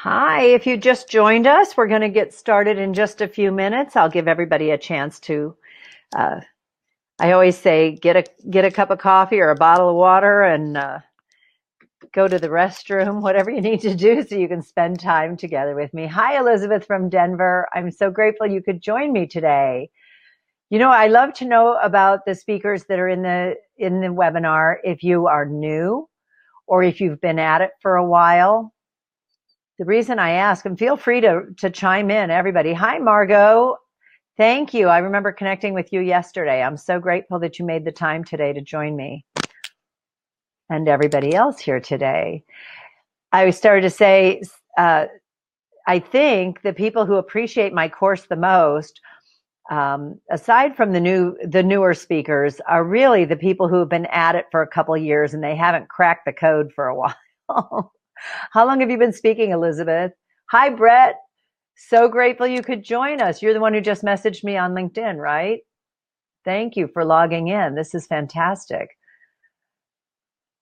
Hi, if you just joined us, we're going to get started in just a few minutes. I'll give everybody a chance to, uh, I always say, get a cup of coffee or a bottle of water and go to the restroom, whatever you need to do so you can spend time together with me. Hi, Elizabeth from Denver. I'm so grateful you could join me today. You know, I love to know about the speakers that are in the webinar if you are new or if you've been at it for a while. The reason I ask, and feel free to chime in, everybody. Hi, Margot. Thank you. I remember connecting with you yesterday. I'm so grateful that you made the time today to join me and everybody else here today. I started to say, I think the people who appreciate my course the most, aside from the newer speakers, are really the people who have been at it for a couple of years and they haven't cracked the code for a while. How long have you been speaking, Elizabeth? Hi, Brett. So grateful you could join us. You're the one who just messaged me on LinkedIn, right? Thank you for logging in. This is fantastic.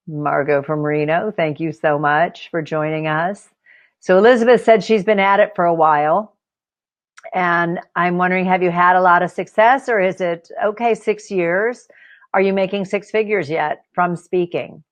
Margot from Reno, thank you so much for joining us. So Elizabeth said she's been at it for a while. And I'm wondering, have you had a lot of success, or is it, okay, 6 years? Are you making six figures yet from speaking?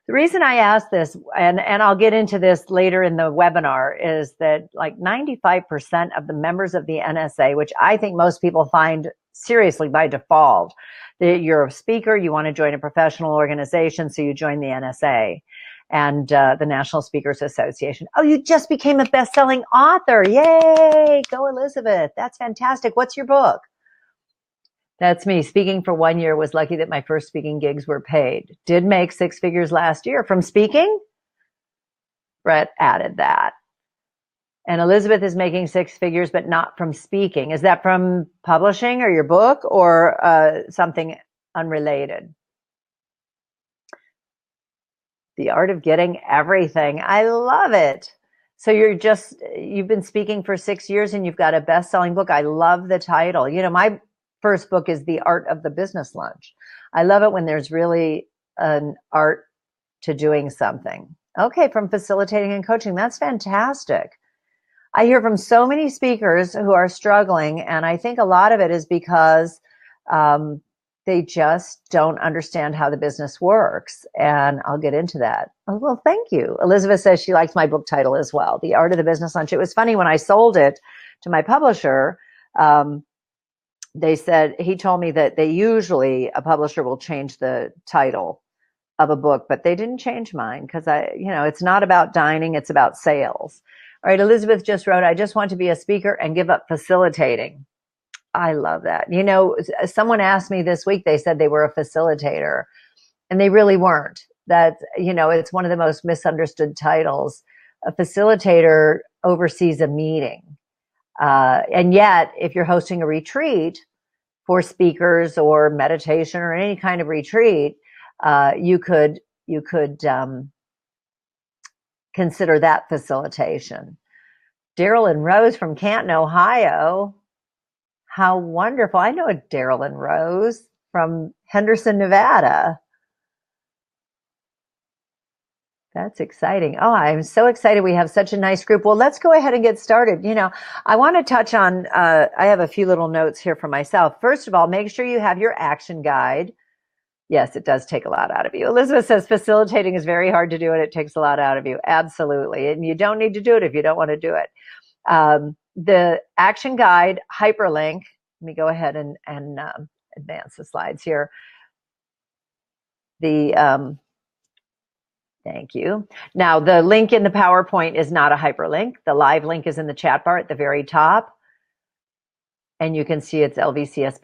The reason I ask this, and I'll get into this later in the webinar, is that like 95% of the members of the NSA, which I think most people find seriously by default, that you're a speaker, you want to join a professional organization, so you join the NSA and the National Speakers Association. Oh, you just became a best-selling author. Yay! Go, Elizabeth. That's fantastic. What's your book? That's me. Speaking for 1 year. Was lucky that my first speaking gigs were paid. Did make six figures last year from speaking. Brett added that. And Elizabeth is making six figures, but not from speaking. Is that from publishing or your book, or something unrelated? The Art of Getting Everything. I love it. So you've been speaking for 6 years and you've got a best-selling book. I love the title. You know, my first book is The Art of the Business Lunch. I love it when there's really an art to doing something. Okay, from facilitating and coaching. That's fantastic. I hear from so many speakers who are struggling, and I think a lot of it is because they just don't understand how the business works. And I'll get into that. Oh, well, thank you. Elizabeth says she likes my book title as well, The Art of the Business Lunch. It was funny when I sold it to my publisher. He told me that a publisher will change the title of a book, but they didn't change mine because it's not about dining, it's about sales. All right, Elizabeth just wrote, I just want to be a speaker and give up facilitating. I love that. You know, someone asked me this week, they said they were a facilitator, and they really weren't. It's one of the most misunderstood titles. A facilitator oversees a meeting. And yet, if you're hosting a retreat for speakers or meditation or any kind of retreat, you could consider that facilitation. Daryl and Rose from Canton, Ohio. How wonderful. I know a Daryl and Rose from Henderson, Nevada. That's exciting. Oh, I'm so excited. We have such a nice group. Well, let's go ahead and get started. You know, I want to touch on, I have a few little notes here for myself. First of all, make sure you have your action guide. Yes, it does take a lot out of you. Elizabeth says facilitating is very hard to do and it takes a lot out of you. Absolutely. And you don't need to do it if you don't want to do it. The action guide hyperlink, let me go ahead and advance the slides here. Thank you. Now, the link in the PowerPoint is not a hyperlink. The live link is in the chat bar at the very top. And you can see it's lvcsb.com/is,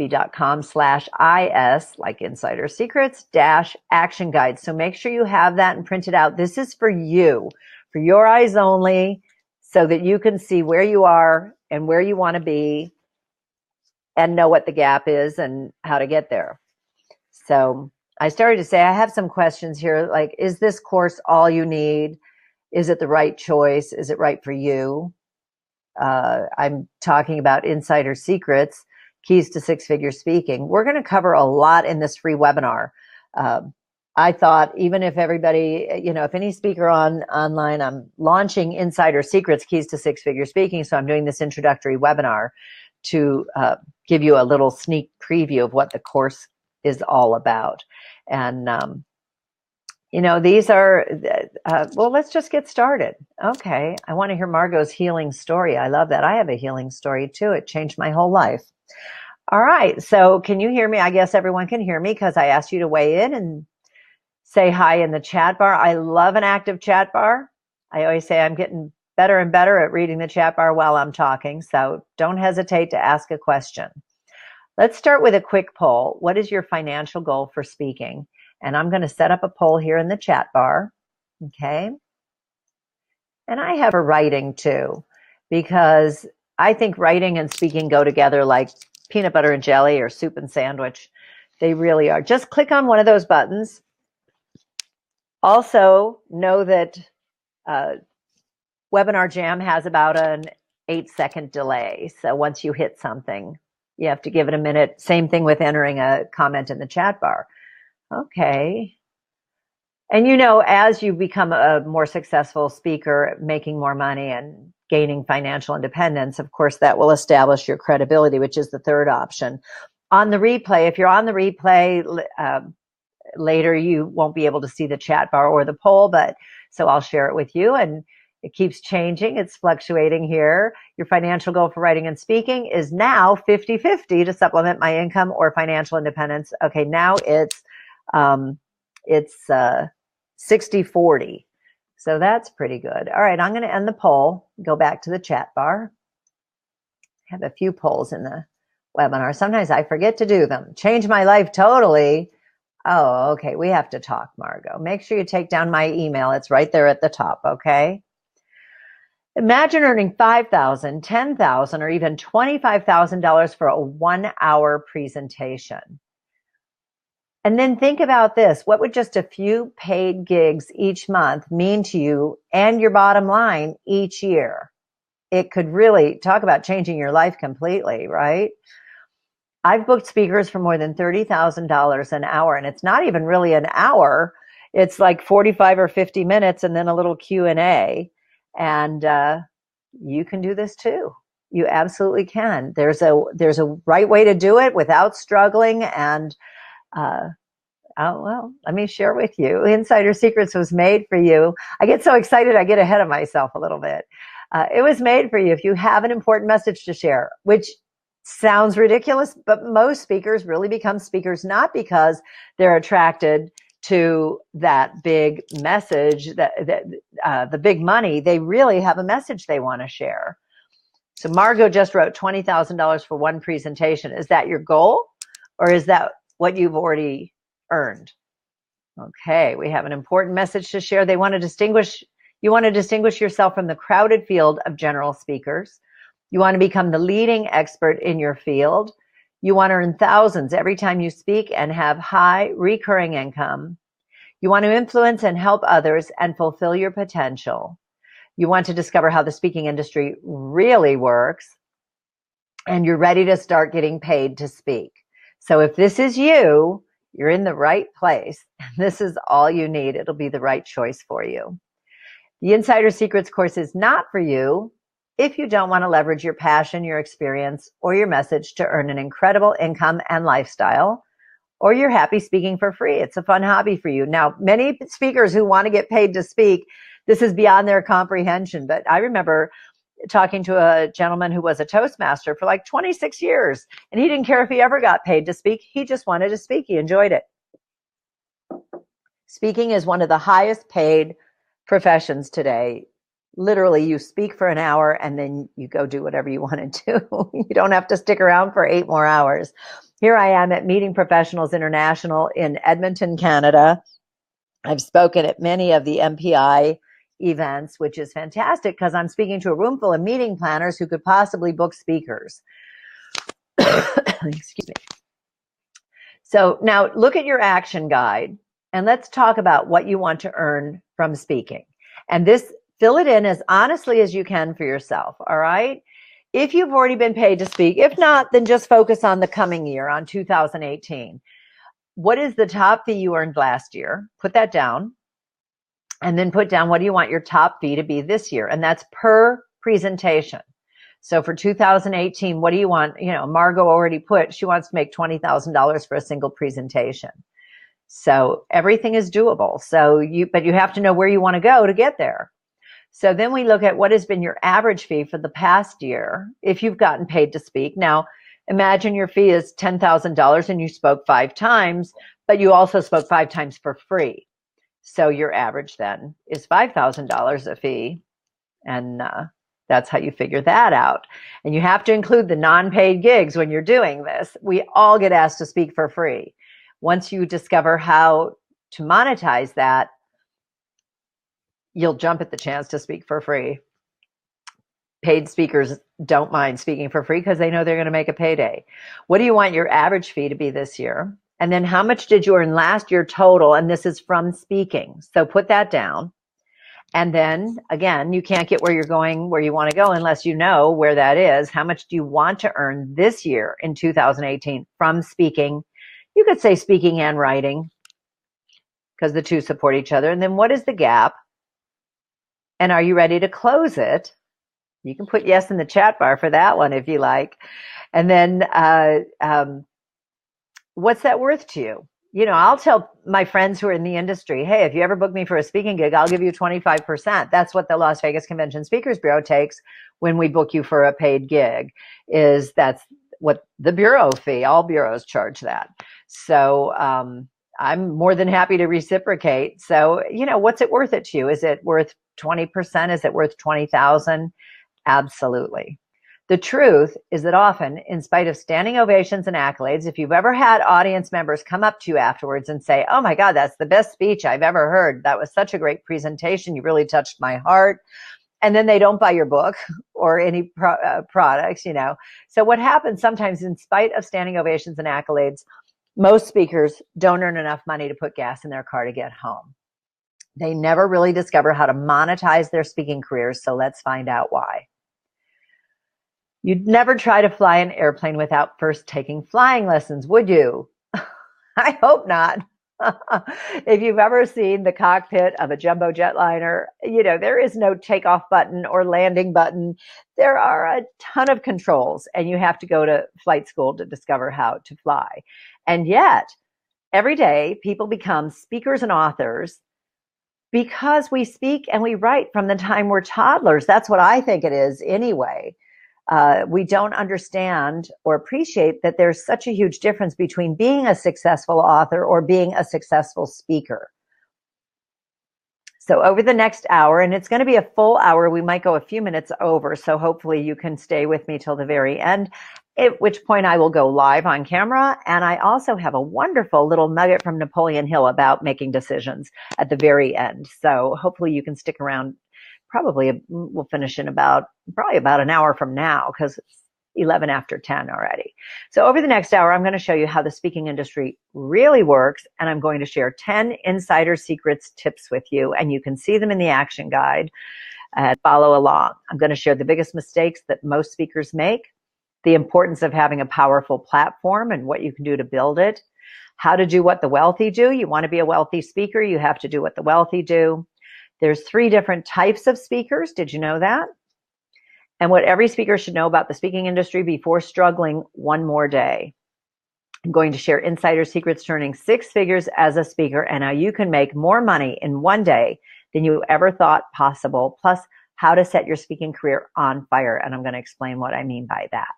like Insider Secrets, -action guide. So make sure you have that and print it out. This is for you, for your eyes only, so that you can see where you are and where you want to be and know what the gap is and how to get there. So I started to say, I have some questions here, like, is this course all you need? Is it the right choice? Is it right for you? I'm talking about Insider Secrets, Keys to Six-Figure Speaking. We're going to cover a lot in this free webinar. I thought even if everybody, if any speaker online, I'm launching Insider Secrets, Keys to Six-Figure Speaking. So I'm doing this introductory webinar to give you a little sneak preview of what the course is all about. And, these are, well, let's just get started. Okay. I want to hear Margot's healing story. I love that. I have a healing story too. It changed my whole life. All right. So can you hear me? I guess everyone can hear me because I asked you to weigh in and say hi in the chat bar. I love an active chat bar. I always say I'm getting better and better at reading the chat bar while I'm talking. So don't hesitate to ask a question. Let's start with a quick poll. What is your financial goal for speaking? And I'm going to set up a poll here in the chat bar. Okay. And I have for writing too, because I think writing and speaking go together like peanut butter and jelly or soup and sandwich. They really are. Just click on one of those buttons. Also, know that Webinar Jam has about an 8-second delay. So once you hit something, you have to give it a minute. Same thing with entering a comment in the chat bar. Okay. And as you become a more successful speaker, making more money and gaining financial independence, of course, that will establish your credibility, which is the third option. On the replay, if you're on the replay, later you won't be able to see the chat bar or the poll, but so I'll share it with you, and it keeps changing. It's fluctuating here. Your financial goal for writing and speaking is now 50-50 to supplement my income or financial independence. Okay, now it's 60-40. So that's pretty good. All right, I'm going to end the poll, go back to the chat bar. I have a few polls in the webinar. Sometimes I forget to do them. Change my life totally. Oh, okay. We have to talk, Margot. Make sure you take down my email. It's right there at the top, okay? Imagine earning $5,000, $10,000, or even $25,000 for a 1-hour presentation. And then think about this. What would just a few paid gigs each month mean to you and your bottom line each year? It could really talk about changing your life completely, right? I've booked speakers for more than $30,000 an hour, and it's not even really an hour. It's like 45 or 50 minutes and then a little Q&A. And you can do this too. You absolutely can. There's a right way to do it without struggling. And well, let me share with you. Insider Secrets was made for you. I get so excited, I get ahead of myself a little bit. It was made for you if you have an important message to share, which sounds ridiculous, but most speakers really become speakers not because they're attracted to that big message, the big money. They really have a message they want to share. So Margot just wrote $20,000 for one presentation. Is that your goal, or is that what you've already earned? Okay, we have an important message to share. You want to distinguish yourself from the crowded field of general speakers. You want to become the leading expert in your field. You want to earn thousands every time you speak and have high recurring income. You want to influence and help others and fulfill your potential. You want to discover how the speaking industry really works. And you're ready to start getting paid to speak. So if this is you, you're in the right place. This is all you need. It'll be the right choice for you. The Insider Secrets course is not for you if you don't want to leverage your passion, your experience, or your message to earn an incredible income and lifestyle, or you're happy speaking for free. It's a fun hobby for you. Now, many speakers who want to get paid to speak, this is beyond their comprehension. But I remember talking to a gentleman who was a Toastmaster for like 26 years, and he didn't care if he ever got paid to speak. He just wanted to speak. He enjoyed it. Speaking is one of the highest paid professions today. Literally, you speak for an hour and then you go do whatever you want to do. You don't have to stick around for 8 more hours. Here I am at Meeting Professionals International in Edmonton, Canada. I've spoken at many of the MPI events, which is fantastic because I'm speaking to a room full of meeting planners who could possibly book speakers. Excuse me. So now look at your action guide and let's talk about what you want to earn from speaking. And this, fill it in as honestly as you can for yourself, all right? If you've already been paid to speak, if not, then just focus on the coming year, on 2018. what is the top fee you earned last year? Put that down. And then put down, what do you want your top fee to be this year? And that's per presentation. So for 2018, what do you want? Margot already put, she wants to make $20,000 for a single presentation. So everything is doable. But you have to know where you want to go to get there. So then we look at what has been your average fee for the past year if you've gotten paid to speak. Now, imagine your fee is $10,000 and you spoke 5 times, but you also spoke 5 times for free. So your average then is $5,000 a fee. And that's how you figure that out. And you have to include the non-paid gigs when you're doing this. We all get asked to speak for free. Once you discover how to monetize that, you'll jump at the chance to speak for free. Paid speakers don't mind speaking for free because they know they're going to make a payday. What do you want your average fee to be this year? And then how much did you earn last year total? And this is from speaking. So put that down. And then again, you can't get where you're going, where you want to go unless you know where that is. How much do you want to earn this year in 2018 from speaking? You could say speaking and writing because the two support each other. And then what is the gap? And are you ready to close it? You can put yes in the chat bar for that one if you like. And then what's that worth to you? I'll tell my friends who are in the industry, hey, if you ever book me for a speaking gig, I'll give you 25%. That's what the Las Vegas Convention Speakers Bureau takes when we book you for a paid gig, that's what the bureau fee, all bureaus charge that. So I'm more than happy to reciprocate. So, what's it worth it to you? Is it worth 20%? Is it worth 20,000? Absolutely. The truth is that often, in spite of standing ovations and accolades, if you've ever had audience members come up to you afterwards and say, oh my God, that's the best speech I've ever heard. That was such a great presentation. You really touched my heart. And then they don't buy your book or any products, So what happens sometimes, in spite of standing ovations and accolades, most speakers don't earn enough money to put gas in their car to get home. They never really discover how to monetize their speaking careers. So let's find out why. You'd never try to fly an airplane without first taking flying lessons, would you? I hope not. If you've ever seen the cockpit of a jumbo jetliner, there is no takeoff button or landing button. There are a ton of controls, and you have to go to flight school to discover how to fly. And yet, every day, people become speakers and authors because we speak and we write from the time we're toddlers. That's what I think it is anyway. We don't understand or appreciate that there's such a huge difference between being a successful author or being a successful speaker. So over the next hour, and it's going to be a full hour, we might go a few minutes over, so hopefully you can stay with me till the very end, at which point I will go live on camera. And I also have a wonderful little nugget from Napoleon Hill about making decisions at the very end. So hopefully you can stick around. Probably we'll finish in probably about an hour from now because it's 11 after 10 already. So over the next hour, I'm going to show you how the speaking industry really works. And I'm going to share 10 insider secrets tips with you. And you can see them in the action guide and follow along. I'm going to share the biggest mistakes that most speakers make, the importance of having a powerful platform and what you can do to build it, how to do what the wealthy do. You want to be a wealthy speaker, you have to do what the wealthy do. There's 3 different types of speakers. Did you know that? And what every speaker should know about the speaking industry before struggling one more day. I'm going to share insider secrets to earning 6 figures as a speaker and how you can make more money in one day than you ever thought possible, plus how to set your speaking career on fire. And I'm going to explain what I mean by that.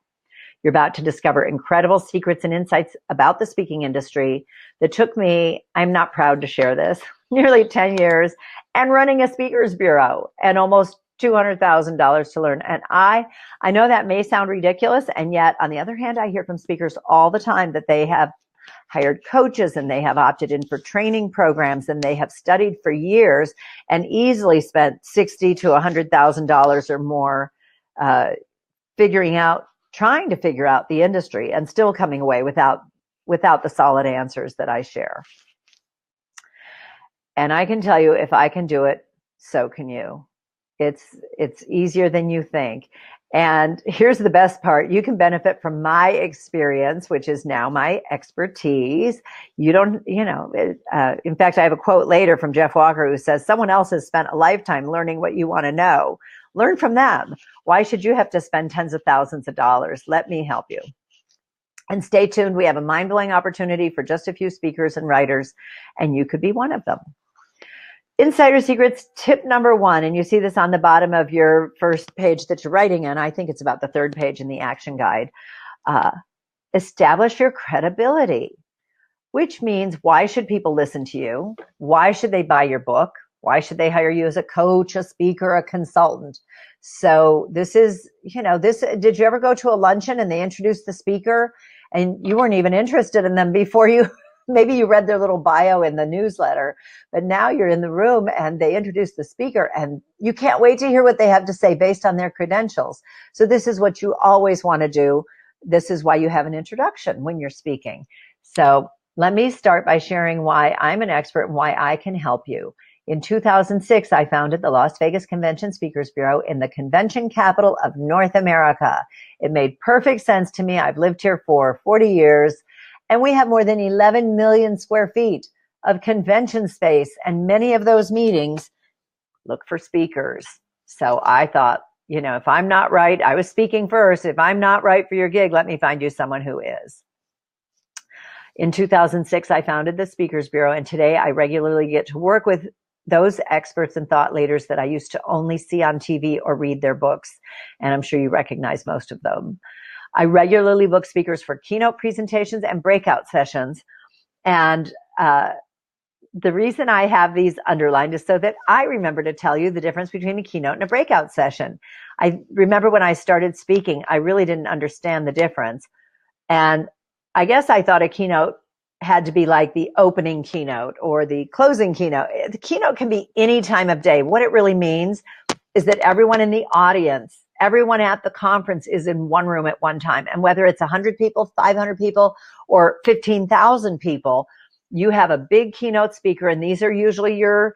You're about to discover incredible secrets and insights about the speaking industry that took me, I'm not proud to share this, nearly 10 years and running a speakers bureau and almost $200,000 to learn. And I know that may sound ridiculous. And yet, on the other hand, I hear from speakers all the time that they have hired coaches and they have opted in for training programs and they have studied for years and easily spent $60,000 to $100,000 or more trying to figure out the industry and still coming away without the solid answers that I share. And I can tell you, if I can do it, so can you. It's easier than you think. And here's the best part. You can benefit from my experience, which is now my expertise. You don't, in fact, I have a quote later from Jeff Walker who says, someone else has spent a lifetime learning what you want to know. Learn from them. Why should you have to spend tens of thousands of dollars? Let me help you. And stay tuned. We have a mind-blowing opportunity for just a few speakers and writers, and you could be one of them. Insider Secrets tip number 1, and you see this on the bottom of your first page that you're writing in. I think it's about the 3rd page in the action guide. Establish your credibility, which means why should people listen to you? Why should they buy your book? Why should they hire you as a coach, a speaker, a consultant? So this is, did you ever go to a luncheon and they introduced the speaker and you weren't even interested in them before maybe you read their little bio in the newsletter, but now you're in the room and they introduce the speaker and you can't wait to hear what they have to say based on their credentials. So this is what you always want to do. This is why you have an introduction when you're speaking. So let me start by sharing why I'm an expert and why I can help you. In 2006, I founded the Las Vegas Convention Speakers Bureau in the convention capital of North America. It made perfect sense to me. I've lived here for 40 years. And we have more than 11 million square feet of convention space. And many of those meetings look for speakers. So I thought, if I'm not right, I was speaking first. If I'm not right for your gig, let me find you someone who is. In 2006, I founded the Speakers Bureau. And today I regularly get to work with those experts and thought leaders that I used to only see on TV or read their books. And I'm sure you recognize most of them. I regularly book speakers for keynote presentations and breakout sessions. And the reason I have these underlined is so that I remember to tell you the difference between a keynote and a breakout session. I remember when I started speaking, I really didn't understand the difference. And I guess I thought a keynote had to be like the opening keynote or the closing keynote. The keynote can be any time of day. What it really means is that everyone in the audience, everyone at the conference is in one room at one time. And whether it's 100 people, 500 people, or 15,000 people, you have a big keynote speaker. And these are usually your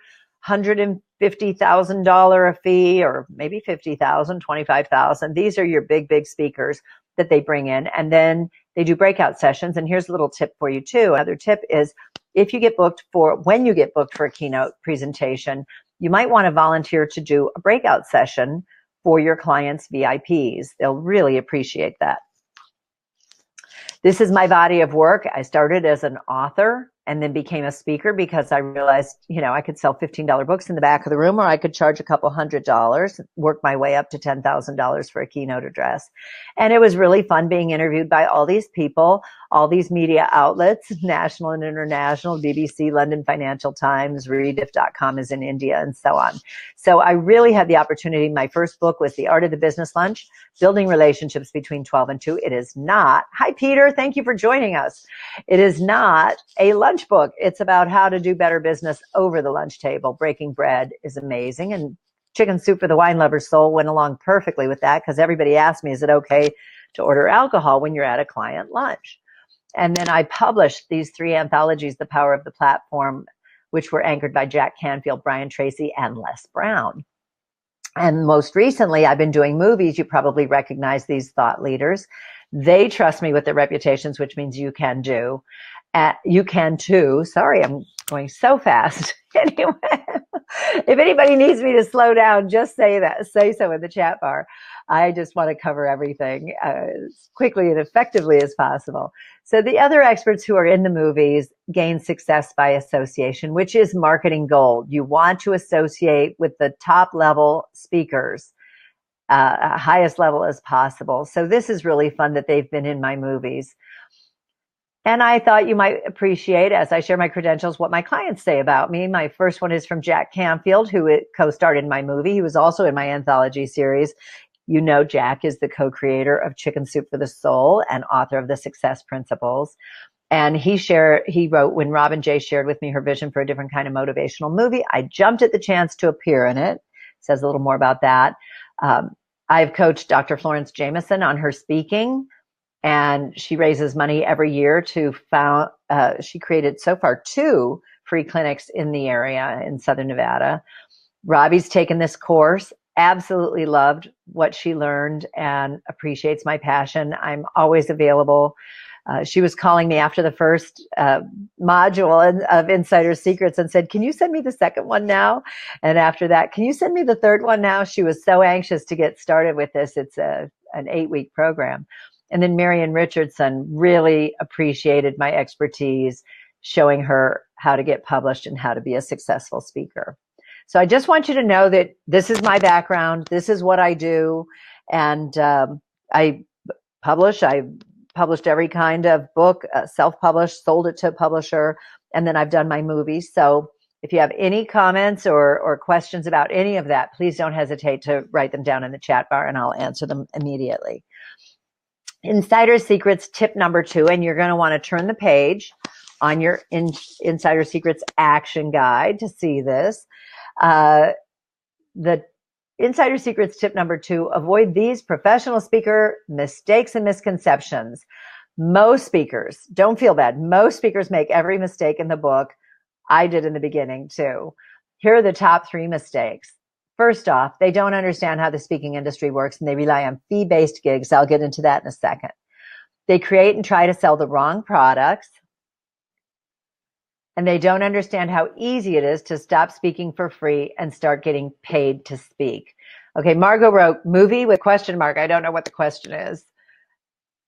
$150,000 a fee, or maybe 50,000, 25,000. These are your big speakers that they bring in. And then they do breakout sessions. And here's a little tip for you too. Another tip is when you get booked for a keynote presentation, you might want to volunteer to do a breakout session for your clients' VIPs. They'll really appreciate that. This is my body of work. I started as an author and then became a speaker because I realized, I could sell $15 books in the back of the room, or I could charge a couple $100, work my way up to $10,000 for a keynote address. And it was really fun being interviewed by all these people, all these media outlets, national and international, BBC, London Financial Times, Rediff.com is in India, and so on. So I really had the opportunity. My first book was The Art of the Business Lunch, Building Relationships Between 12 and 2. It is not, hi Peter, thank you for joining us. It is not a lunch book. It's about how to do better business over the lunch table. Breaking bread is amazing. And Chicken Soup for the Wine Lover's Soul went along perfectly with that, because everybody asked me, is it okay to order alcohol when you're at a client lunch? And then I published these 3 anthologies, The Power of the Platform, which were anchored by Jack Canfield, Brian Tracy, and Les Brown. And most recently, I've been doing movies. You probably recognize these thought leaders. They trust me with their reputations, which means you can do. You can too. Sorry, I'm going so fast. Anyway, if anybody needs me to slow down, just say so in the chat bar. I just want to cover everything as quickly and effectively as possible. So the other experts who are in the movies gain success by association, which is marketing gold. You want to associate with the top level speakers, highest level as possible. So this is really fun that they've been in my movies. And I thought you might appreciate, as I share my credentials, what my clients say about me. My first one is from Jack Canfield, who co-starred in my movie. He was also in my anthology series. Jack is the co-creator of Chicken Soup for the Soul and author of The Success Principles. And he wrote, when Robin J. shared with me her vision for a different kind of motivational movie, I jumped at the chance to appear in it. Says a little more about that. I've coached Dr. Florence Jameson on her speaking, and she raises money every year she created so far 2 free clinics in the area in Southern Nevada. Robbie's taken this course, absolutely loved what she learned and appreciates my passion. I'm always available. She was calling me after the first module of Insider Secrets and said, can you send me the second one now? And after that, can you send me the third one now? She was so anxious to get started with this. It's an 8-week program. And then Marian Richardson really appreciated my expertise, showing her how to get published and how to be a successful speaker. So I just want you to know that this is my background. This is what I do. And I published every kind of book, self-published, sold it to a publisher, and then I've done my movies. So if you have any comments or questions about any of that, please don't hesitate to write them down in the chat bar and I'll answer them immediately. Insider Secrets tip number 2, and you're going to want to turn the page on your Insider Secrets action guide to see this. The Insider Secrets tip number 2, avoid these professional speaker mistakes and misconceptions. Most speakers, don't feel bad, most speakers make every mistake in the book. I did in the beginning too. Here are the top 3 mistakes. First off, they don't understand how the speaking industry works and they rely on fee-based gigs. I'll get into that in a second. They create and try to sell the wrong products. And they don't understand how easy it is to stop speaking for free and start getting paid to speak. Okay, Margot wrote, movie with question mark. I don't know what the question is.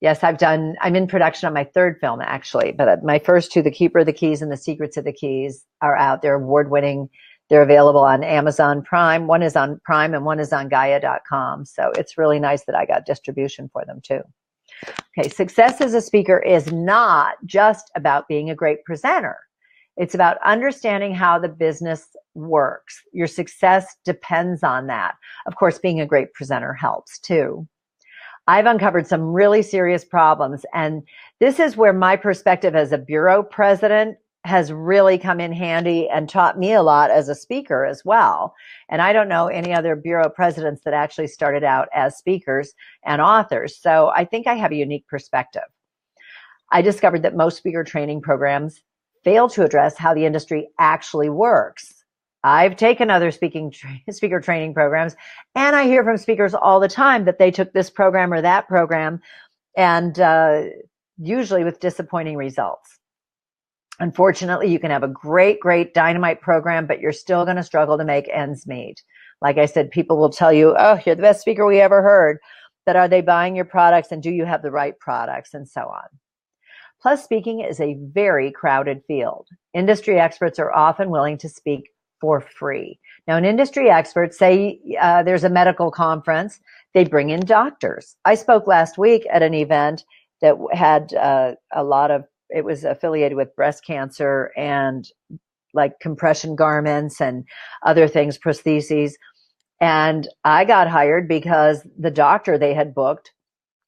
Yes, I'm in production on my 3rd film, actually. But my first 2, The Keeper of the Keys and The Secrets of the Keys, are out. They're award-winning. They're available on Amazon Prime. One is on Prime and one is on Gaia.com. So it's really nice that I got distribution for them, too. Okay, success as a speaker is not just about being a great presenter. It's about understanding how the business works. Your success depends on that. Of course, being a great presenter helps too. I've uncovered some really serious problems, and this is where my perspective as a bureau president has really come in handy and taught me a lot as a speaker as well. And I don't know any other bureau presidents that actually started out as speakers and authors. So I think I have a unique perspective. I discovered that most speaker training programs fail to address how the industry actually works. I've taken other speaker training programs, and I hear from speakers all the time that they took this program or that program, and usually with disappointing results. Unfortunately, you can have a great dynamite program, but you're still going to struggle to make ends meet. Like I said, people will tell you, oh, you're the best speaker we ever heard, but are they buying your products, and do you have the right products, and so on. Plus, speaking is a very crowded field. Industry experts are often willing to speak for free. Now, an industry expert, say there's a medical conference, they bring in doctors. I spoke last week at an event that had it was affiliated with breast cancer and like compression garments and other things, prostheses. And I got hired because the doctor they had booked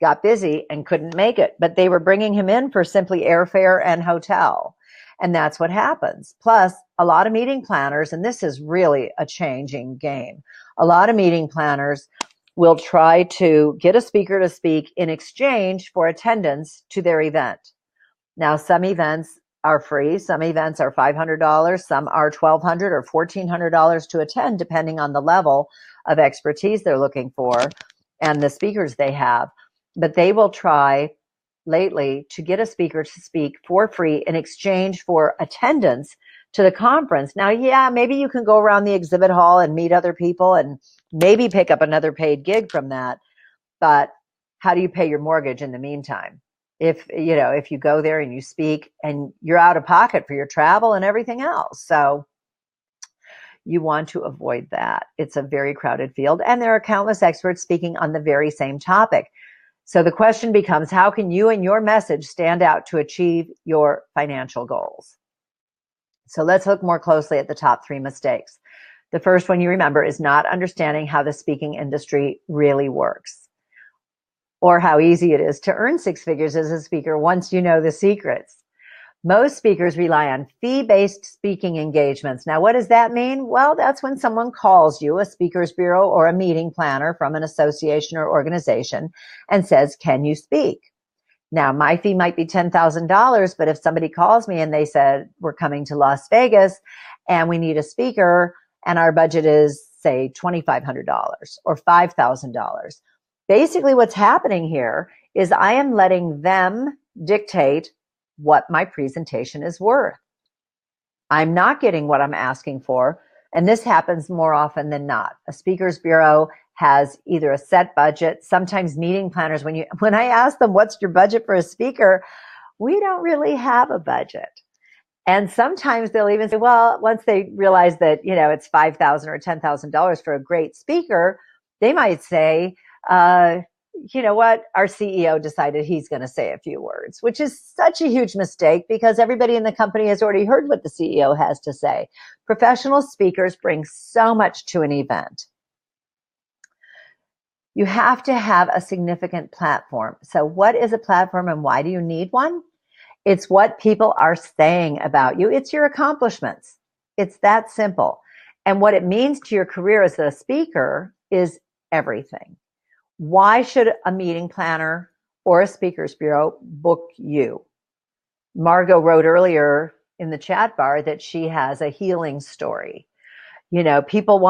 got busy and couldn't make it, but they were bringing him in for simply airfare and hotel. And that's what happens. Plus, a lot of meeting planners, and this is really a changing game, a lot of meeting planners will try to get a speaker to speak in exchange for attendance to their event. Now, some events are free. Some events are $500. Some are $1,200 or $1,400 to attend, depending on the level of expertise they're looking for and the speakers they have. But they will try lately to get a speaker to speak for free in exchange for attendance to the conference. Now, yeah, maybe you can go around the exhibit hall and meet other people and maybe pick up another paid gig from that. But how do you pay your mortgage in the meantime? If you go there and you speak and you're out of pocket for your travel and everything else. So you want to avoid that. It's a very crowded field, and there are countless experts speaking on the very same topic. So the question becomes, how can you and your message stand out to achieve your financial goals? So let's look more closely at the top 3 mistakes. The first one you remember is not understanding how the speaking industry really works, or how easy it is to earn 6 figures as a speaker once you know the secrets. Most speakers rely on fee-based speaking engagements. Now, what does that mean? Well, that's when someone calls you, a speakers bureau or a meeting planner from an association or organization, and says, can you speak? Now, my fee might be $10,000, but if somebody calls me and they said, we're coming to Las Vegas and we need a speaker and our budget is say $2,500 or $5,000. Basically, what's happening here is I am letting them dictate what my presentation is worth. I'm not getting what I'm asking for. And this happens more often than not. A speakers bureau has either a set budget. Sometimes meeting planners, when I ask them, what's your budget for a speaker? We don't really have a budget. And sometimes they'll even say, well, once they realize that, it's $5,000 or $10,000 for a great speaker, they might say, you know what, our CEO decided he's going to say a few words, which is such a huge mistake because everybody in the company has already heard what the CEO has to say. Professional speakers bring so much to an event. You have to have a significant platform. So what is a platform and why do you need one? It's what people are saying about you. It's your accomplishments. It's that simple. And what it means to your career as a speaker is everything. Why should a meeting planner or a speakers bureau book you? Margot wrote earlier in the chat bar that she has a healing story. People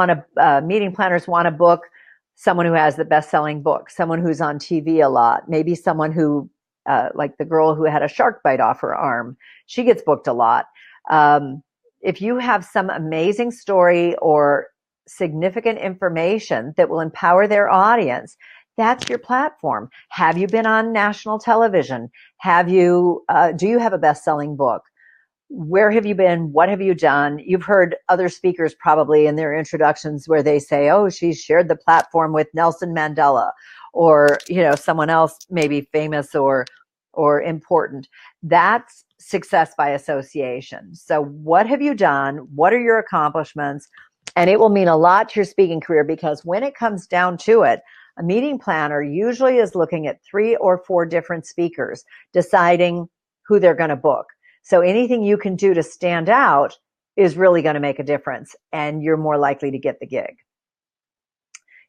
meeting planners want to book someone who has the best-selling book, someone who's on TV a lot, maybe someone who, like the girl who had a shark bite off her arm, she gets booked a lot. If you have some amazing story or significant information that will empower their audience, that's your platform. Have you been on national television? Do you have a best-selling book? Where have you been? What have you done? You've heard other speakers probably in their introductions where they say, oh, she's shared the platform with Nelson Mandela, or, someone else maybe famous or important. That's success by association. So what have you done? What are your accomplishments? And it will mean a lot to your speaking career because when it comes down to it, a meeting planner usually is looking at 3 or 4 different speakers, deciding who they're going to book. So anything you can do to stand out is really going to make a difference, and you're more likely to get the gig.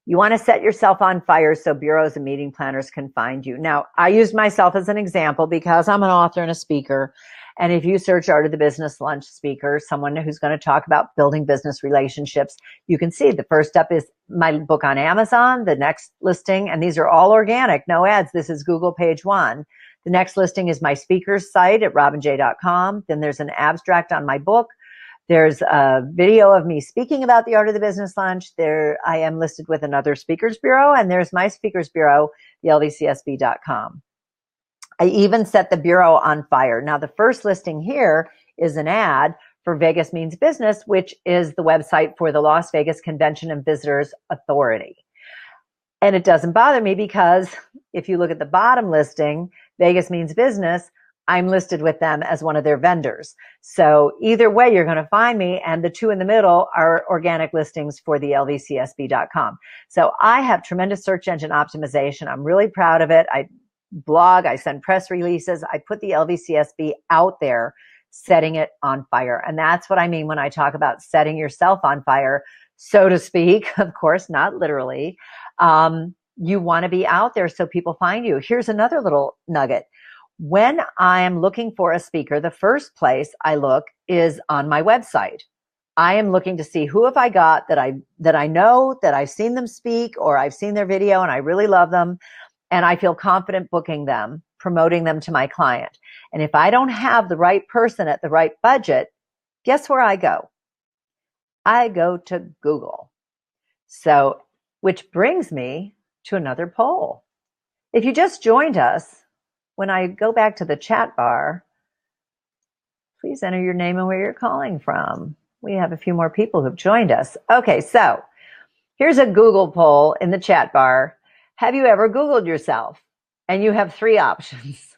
You want to set yourself on fire so bureaus and meeting planners can find you. Now, I use myself as an example because I'm an author and a speaker. And if you search Art of the Business Lunch speaker, someone who's going to talk about building business relationships, you can see the first up is my book on Amazon, the next listing, and these are all organic, no ads. This is Google page 1. The next listing is my speaker's site at robinj.com. Then there's an abstract on my book. There's a video of me speaking about the Art of the Business Lunch. There I am listed with another speakers bureau, and there's my speakers bureau, the lvcsb.com. I even set the bureau on fire. Now, the first listing here is an ad for Vegas Means Business, which is the website for the Las Vegas Convention and Visitors Authority. And it doesn't bother me because if you look at the bottom listing, Vegas Means Business, I'm listed with them as one of their vendors. So either way, you're going to find me, and the 2 in the middle are organic listings for the lvcsb.com. So I have tremendous search engine optimization. I'm really proud of it. I blog, I send press releases, I put the LVCSB out there, setting it on fire. And that's what I mean when I talk about setting yourself on fire, so to speak, of course, not literally. You want to be out there so people find you. Here's another little nugget. When I am looking for a speaker, the first place I look is on my website. I am looking to see who have I got that I know, that I've seen them speak, or I've seen their video and I really love them. And I feel confident booking them, promoting them to my client. And if I don't have the right person at the right budget, guess where I go? I go to Google. So, which brings me to another poll. If you just joined us, when I go back to the chat bar, please enter your name and where you're calling from. We have a few more people who've joined us. Okay, so here's a Google poll in the chat bar. Have you ever Googled yourself? And you have 3 options.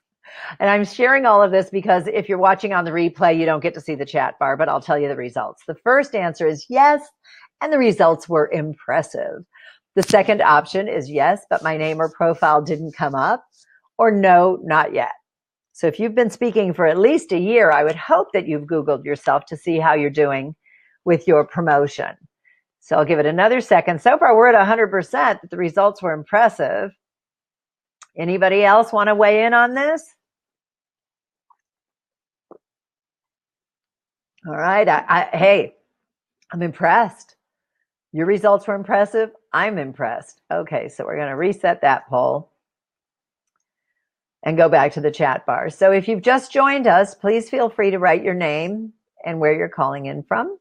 And I'm sharing all of this because if you're watching on the replay, you don't get to see the chat bar, but I'll tell you the results. The first answer is yes, and the results were impressive. The second option is yes, but my name or profile didn't come up, or no, not yet. So if you've been speaking for at least a year, I would hope that you've Googled yourself to see how you're doing with your promotion. So I'll give it another second. So far, we're at 100%, but the results were impressive. Anybody else want to weigh in on this? All right. Hey, I'm impressed. Your results were impressive. I'm impressed. Okay, so we're going to reset that poll and go back to the chat bar. So if you've just joined us, please feel free to write your name and where you're calling in from.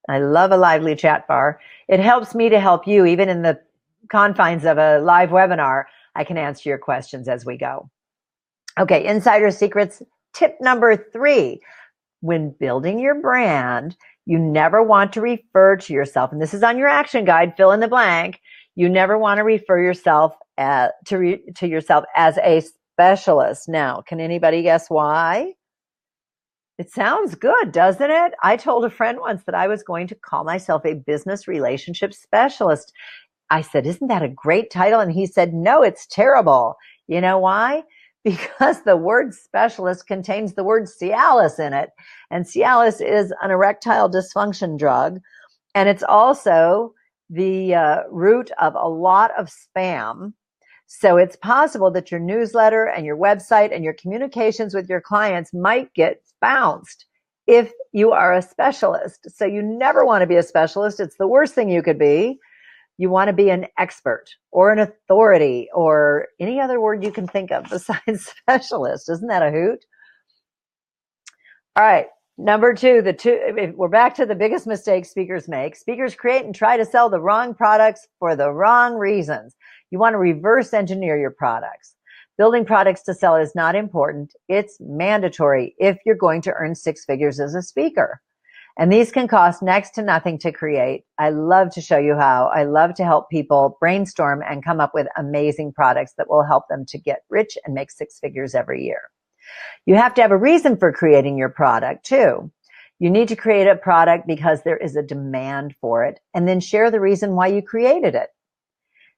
I love a lively chat bar. It helps me to help you. Even in the confines of a live webinar, I can answer your questions as we go. Okay, insider secrets. Tip number 3. When building your brand, you never want to refer to yourself, and this is on your action guide, fill in the blank. You never want to refer yourself to yourself as a specialist. Now, can anybody guess why? It sounds good, doesn't it? I told a friend once that I was going to call myself a business relationship specialist. I said, isn't that a great title? And he said, no, it's terrible. You know why? Because the word specialist contains the word Cialis in it. And Cialis is an erectile dysfunction drug. And it's also the root of a lot of spam. So it's possible that your newsletter and your website and your communications with your clients might get bounced if you are a specialist. So you never want to be a specialist. It's the worst thing you could be. You want to be an expert or an authority or any other word you can think of besides specialist. Isn't that a hoot? All right. Number 2, we're back to the biggest mistake speakers make. Speakers create and try to sell the wrong products for the wrong reasons. You want to reverse engineer your products. Building products to sell is not important. It's mandatory if you're going to earn 6 figures as a speaker. And these can cost next to nothing to create. I love to show you how. I love to help people brainstorm and come up with amazing products that will help them to get rich and make 6 figures every year. You have to have a reason for creating your product too. You need to create a product because there is a demand for it, and then share the reason why you created it.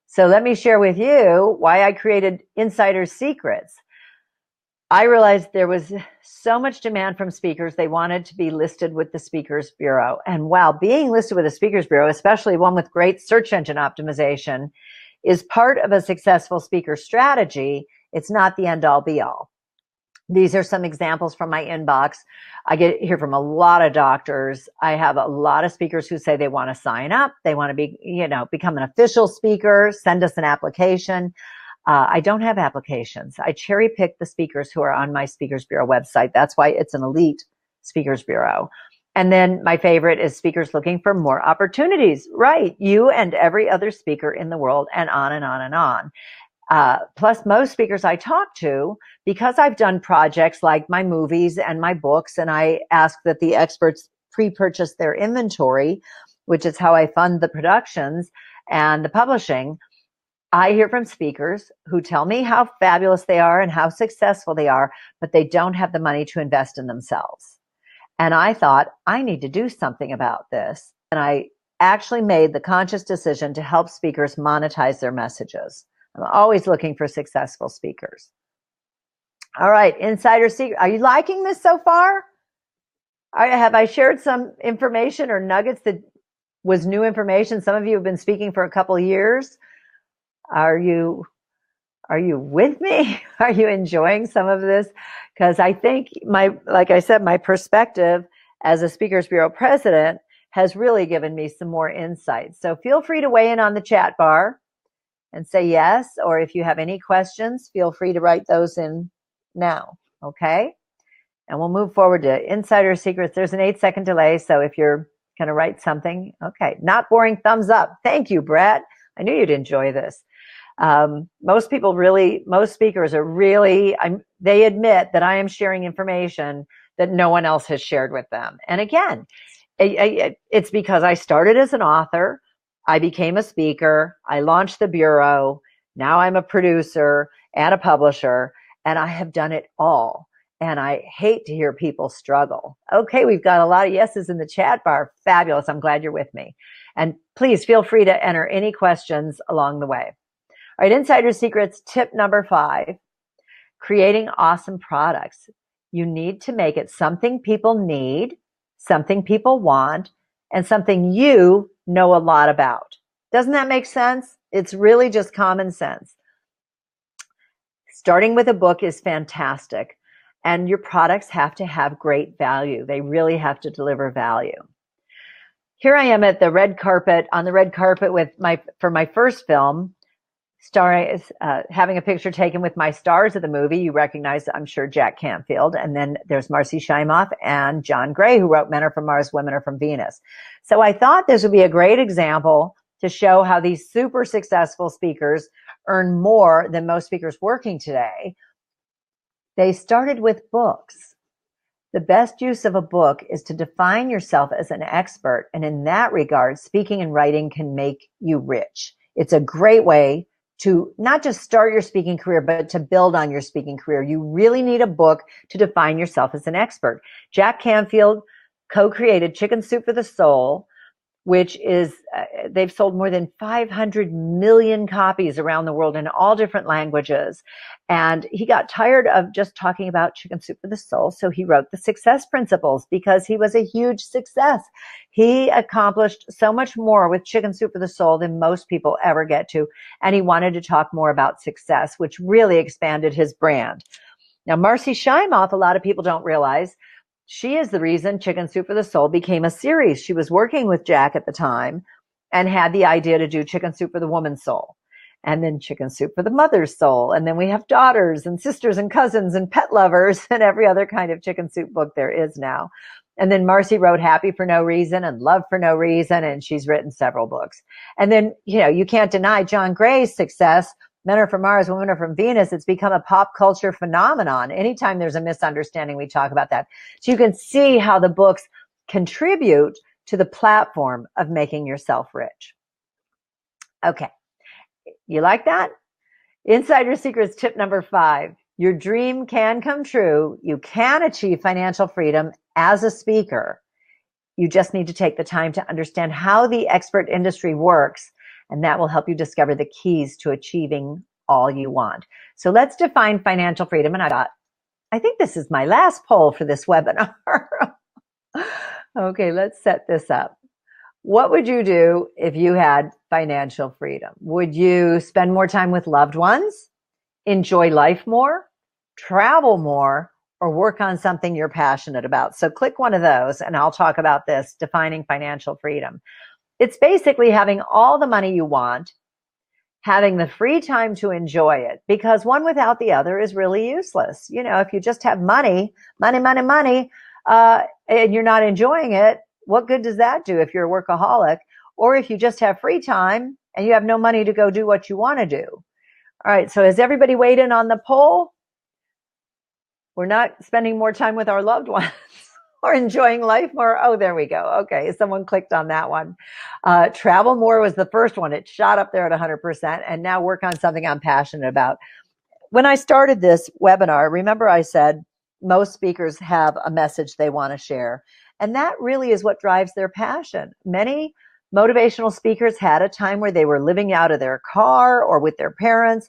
So let me share with you why I created Insider Secrets. I realized there was so much demand from speakers. They wanted to be listed with the Speakers Bureau. And while being listed with the Speakers Bureau, especially one with great search engine optimization, is part of a successful speaker strategy, it's not the end-all be-all. These are some examples from my inbox. I hear from a lot of doctors. I have a lot of speakers who say they want to sign up. They want to become an official speaker, send us an application. I don't have applications. I cherry pick the speakers who are on my Speakers Bureau website. That's why it's an elite Speakers Bureau. And then my favorite is speakers looking for more opportunities. Right. You and every other speaker in the world, and on and on and on. Plus most speakers I talk to, because I've done projects like my movies and my books, and I ask that the experts pre-purchase their inventory, which is how I fund the productions and the publishing. I hear from speakers who tell me how fabulous they are and how successful they are, but they don't have the money to invest in themselves. And I thought, I need to do something about this. And I actually made the conscious decision to help speakers monetize their messages. I'm always looking for successful speakers. All right, Insider Secret. Are you liking this so far? Have I shared some information or nuggets that was new information? Some of you have been speaking for a couple of years. Are you with me? Are you enjoying some of this? Because I think like I said, my perspective as a Speakers Bureau president has really given me some more insight. So feel free to weigh in on the chat bar and say yes, or if you have any questions, feel free to write those in now, okay? And we'll move forward to Insider Secrets. There's an 8-second delay, so if you're going to write something, okay. Not boring, thumbs up. Thank you, Brett. I knew you'd enjoy this. Most speakers are really, they admit that I am sharing information that no one else has shared with them. And again, it's because I started as an author. I became a speaker. I launched the Bureau. Now I'm a producer and a publisher, and I have done it all. And I hate to hear people struggle. Okay, we've got a lot of yeses in the chat bar. Fabulous. I'm glad you're with me. And please feel free to enter any questions along the way. All right, Insider Secrets, tip number 5, creating awesome products. You need to make it something people need, something people want, and something you know a lot about. Doesn't that make sense? It's really just common sense. Starting with a book is fantastic, and your products have to have great value. They really have to deliver value. here I am at the red carpet, on the red carpet for my first film, starring, having a picture taken with my stars of the movie. You recognize, I'm sure, Jack Canfield. And then there's Marcy Shimoff and John Gray, who wrote Men Are From Mars, Women Are From Venus. So I thought this would be a great example to show how these super successful speakers earn more than most speakers working today. They started with books. The best use of a book is to define yourself as an expert. And in that regard, speaking and writing can make you rich. It's a great way to not just start your speaking career, but to build on your speaking career. You really need a book to define yourself as an expert. Jack Canfield co-created Chicken Soup for the Soul, which is, they've sold more than 500 million copies around the world in all different languages. And he got tired of just talking about Chicken Soup for the Soul. So he wrote The Success Principles because he was a huge success. He accomplished so much more with Chicken Soup for the Soul than most people ever get to. And he wanted to talk more about success, which really expanded his brand. Now, Marcy Shimoff, a lot of people don't realize, she is the reason Chicken Soup for the Soul became a series. She was working with Jack at the time and had the idea to do Chicken Soup for the Woman's Soul, and then Chicken Soup for the Mother's Soul. And then we have daughters and sisters and cousins and pet lovers and every other kind of chicken soup book there is now. And then Marcy wrote Happy for No Reason and Love for No Reason, and she's written several books. And then, you can't deny John Gray's success. Men Are From Mars, Women Are From Venus. It's become a pop culture phenomenon. Anytime there's a misunderstanding, we talk about that. So you can see how the books contribute to the platform of making yourself rich. Okay. You like that? Insider Secrets tip number 5. Your dream can come true. You can achieve financial freedom as a speaker. You just need to take the time to understand how the expert industry works, and that will help you discover the keys to achieving all you want. So let's define financial freedom. And I think this is my last poll for this webinar. Okay, let's set this up. What would you do if you had financial freedom? Would you spend more time with loved ones, enjoy life more, travel more, or work on something you're passionate about? So click one of those and I'll talk about this, defining financial freedom. It's basically having all the money you want, having the free time to enjoy it, because one without the other is really useless. If you just have money, and you're not enjoying it, what good does that do if you're a workaholic? Or if you just have free time and you have no money to go do what you want to do. All right, so has everybody weighed in on the poll? We're not spending more time with our loved ones. Or enjoying life more. Oh, there we go. Okay, someone clicked on that one. Travel more was the first one. It shot up there at 100%. And now work on something I'm passionate about. When I started this webinar, remember I said most speakers have a message they want to share. And that really is what drives their passion. Many motivational speakers had a time where they were living out of their car or with their parents,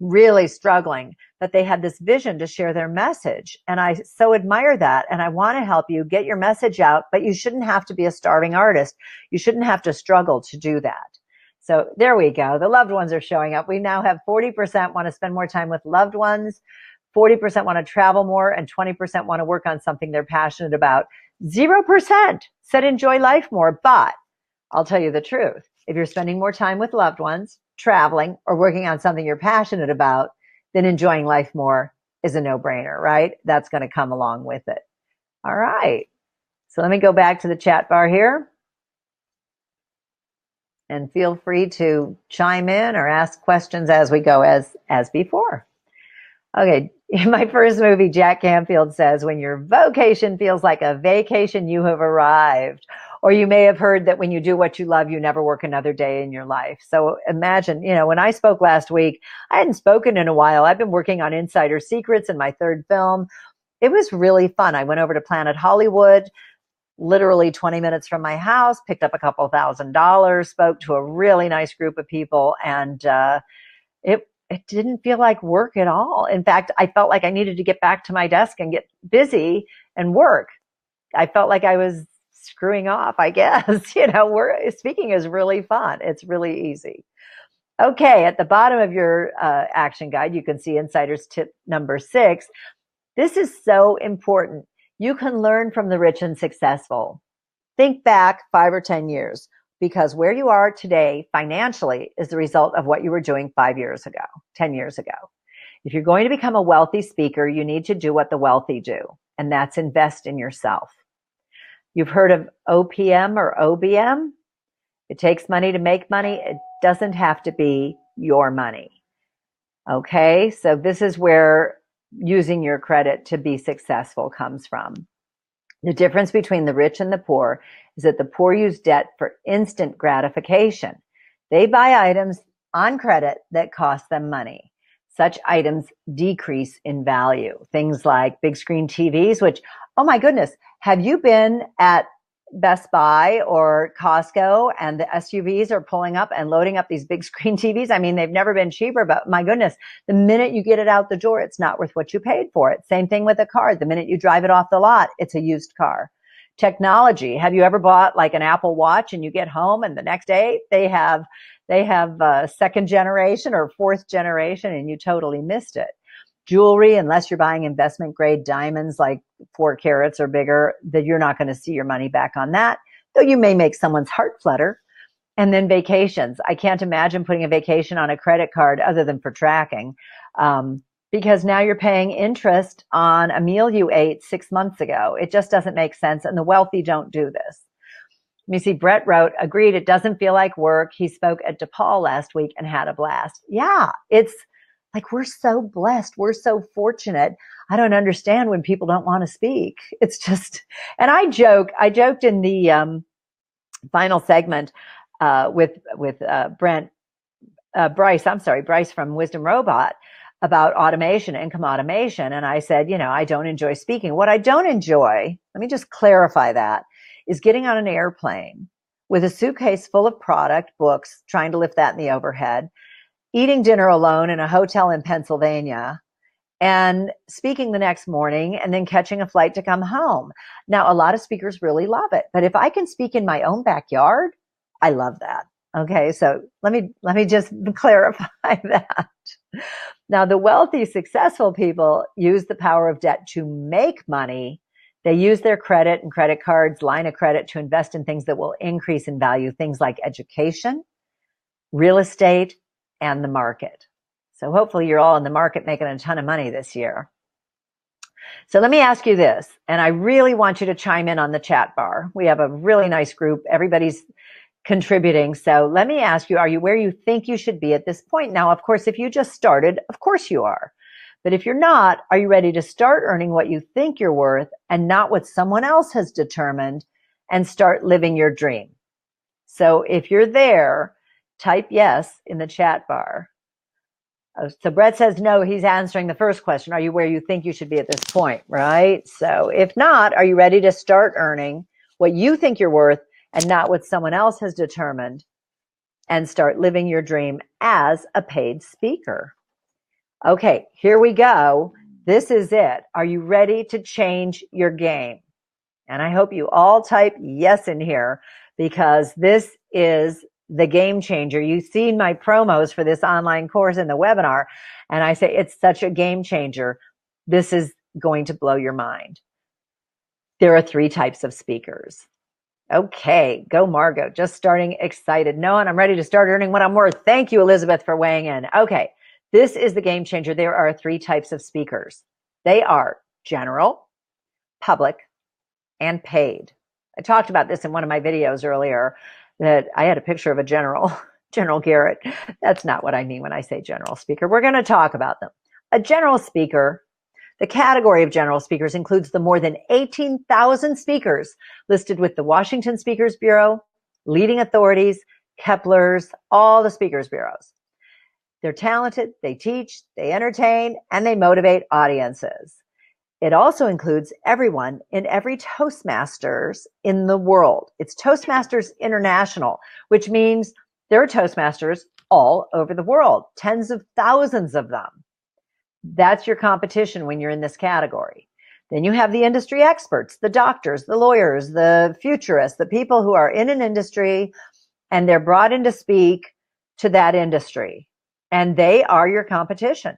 really struggling, but they had this vision to share their message. And I so admire that. And I want to help you get your message out, but you shouldn't have to be a starving artist. You shouldn't have to struggle to do that. So there we go. The loved ones are showing up. We now have 40% want to spend more time with loved ones, 40% want to travel more, and 20% want to work on something they're passionate about. 0% said enjoy life more. But I'll tell you the truth. If you're spending more time with loved ones, traveling, or working on something you're passionate about, then enjoying life more is a no-brainer, right? That's going to come along with it. All right. So let me go back to the chat bar here. And feel free to chime in or ask questions as we go as before. Okay. In my first movie, Jack Canfield says, when your vocation feels like a vacation, you have arrived. Or you may have heard that when you do what you love, you never work another day in your life. So imagine, when I spoke last week, I hadn't spoken in a while. I've been working on Insider Secrets in my third film. It was really fun. I went over to Planet Hollywood, literally 20 minutes from my house, picked up a couple $1,000, spoke to a really nice group of people, and it didn't feel like work at all. In fact, I felt like I needed to get back to my desk and get busy and work. I felt like I was screwing off, I guess. Speaking is really fun. It's really easy. Okay, at the bottom of your action guide, you can see Insider's tip number 6. This is so important. You can learn from the rich and successful. Think back 5 or 10 years, because where you are today financially is the result of what you were doing 5 years ago, 10 years ago. If you're going to become a wealthy speaker, you need to do what the wealthy do, and that's invest in yourself. You've heard of OPM or OBM? It takes money to make money. It doesn't have to be your money. Okay, so this is where using your credit to be successful comes from. The difference between the rich and the poor is that the poor use debt for instant gratification. They buy items on credit that cost them money. Such items decrease in value. Things like big screen TVs, which, oh my goodness, have you been at Best Buy or Costco and the SUVs are pulling up and loading up these big screen TVs? I mean, they've never been cheaper, but my goodness, the minute you get it out the door, it's not worth what you paid for it. Same thing with a car. The minute you drive it off the lot, it's a used car. Technology. Have you ever bought like an Apple Watch and you get home and the next day they have second generation or fourth generation and you totally missed it? Jewelry, unless you're buying investment grade diamonds like 4 carats or bigger, that you're not going to see your money back on that, though you may make someone's heart flutter. And then vacations. I can't imagine putting a vacation on a credit card other than for tracking, because now you're paying interest on a meal you ate 6 months ago. It just doesn't make sense, and the wealthy don't do this. Let me see, Brett wrote, agreed, it doesn't feel like work. He spoke at DePaul last week and had a blast. Yeah, it's like, we're so blessed. We're so fortunate. I don't understand when people don't want to speak. It's just, and I joked in the final segment with Bryce from Wisdom Robot about automation, income automation. And I said, I don't enjoy speaking. What I don't enjoy, let me just clarify that, is getting on an airplane with a suitcase full of product, books, trying to lift that in the overhead, eating dinner alone in a hotel in Pennsylvania, and speaking the next morning and then catching a flight to come home. Now, a lot of speakers really love it, but if I can speak in my own backyard, I love that. Okay, so let me just clarify that. Now, the wealthy, successful people use the power of debt to make money. They use their credit and credit cards, line of credit, to invest in things that will increase in value, things like education, real estate, and the market. So hopefully you're all in the market making a ton of money this year. So let me ask you this, and I really want you to chime in on the chat bar. We have a really nice group. Everybody's contributing. So let me ask you, are you where you think you should be at this point? Now, of course, if you just started, of course you are. But if you're not, are you ready to start earning what you think you're worth and not what someone else has determined, and start living your dream? So if you're there, type yes in the chat bar. So Brett says no, he's answering the first question. Are you where you think you should be at this point, right? So if not, are you ready to start earning what you think you're worth and not what someone else has determined, and start living your dream as a paid speaker? Okay, here we go. This is it. Are you ready to change your game? And I hope you all type yes in here, because this is the game changer. You've seen my promos for this online course in the webinar, and I say it's such a game changer. This is going to blow your mind. There are 3 types of speakers. Okay, go Margot, just starting excited. No, and I'm ready to start earning what I'm worth. Thank you, Elizabeth, for weighing in. Okay, this is the game changer. There are 3 types of speakers. They are general, public, and paid. I talked about this in one of my videos earlier, that I had a picture of a General Garrett. That's not what I mean when I say general speaker. We're going to talk about them. A general speaker, the category of general speakers includes the more than 18,000 speakers listed with the Washington Speakers Bureau, leading authorities, Kepler's, all the speakers bureaus. They're talented, they teach, they entertain, and they motivate audiences. It also includes everyone in every Toastmasters in the world. It's Toastmasters International, which means there are Toastmasters all over the world, tens of thousands of them. That's your competition when you're in this category. Then you have the industry experts, the doctors, the lawyers, the futurists, the people who are in an industry and they're brought in to speak to that industry. And they are your competition.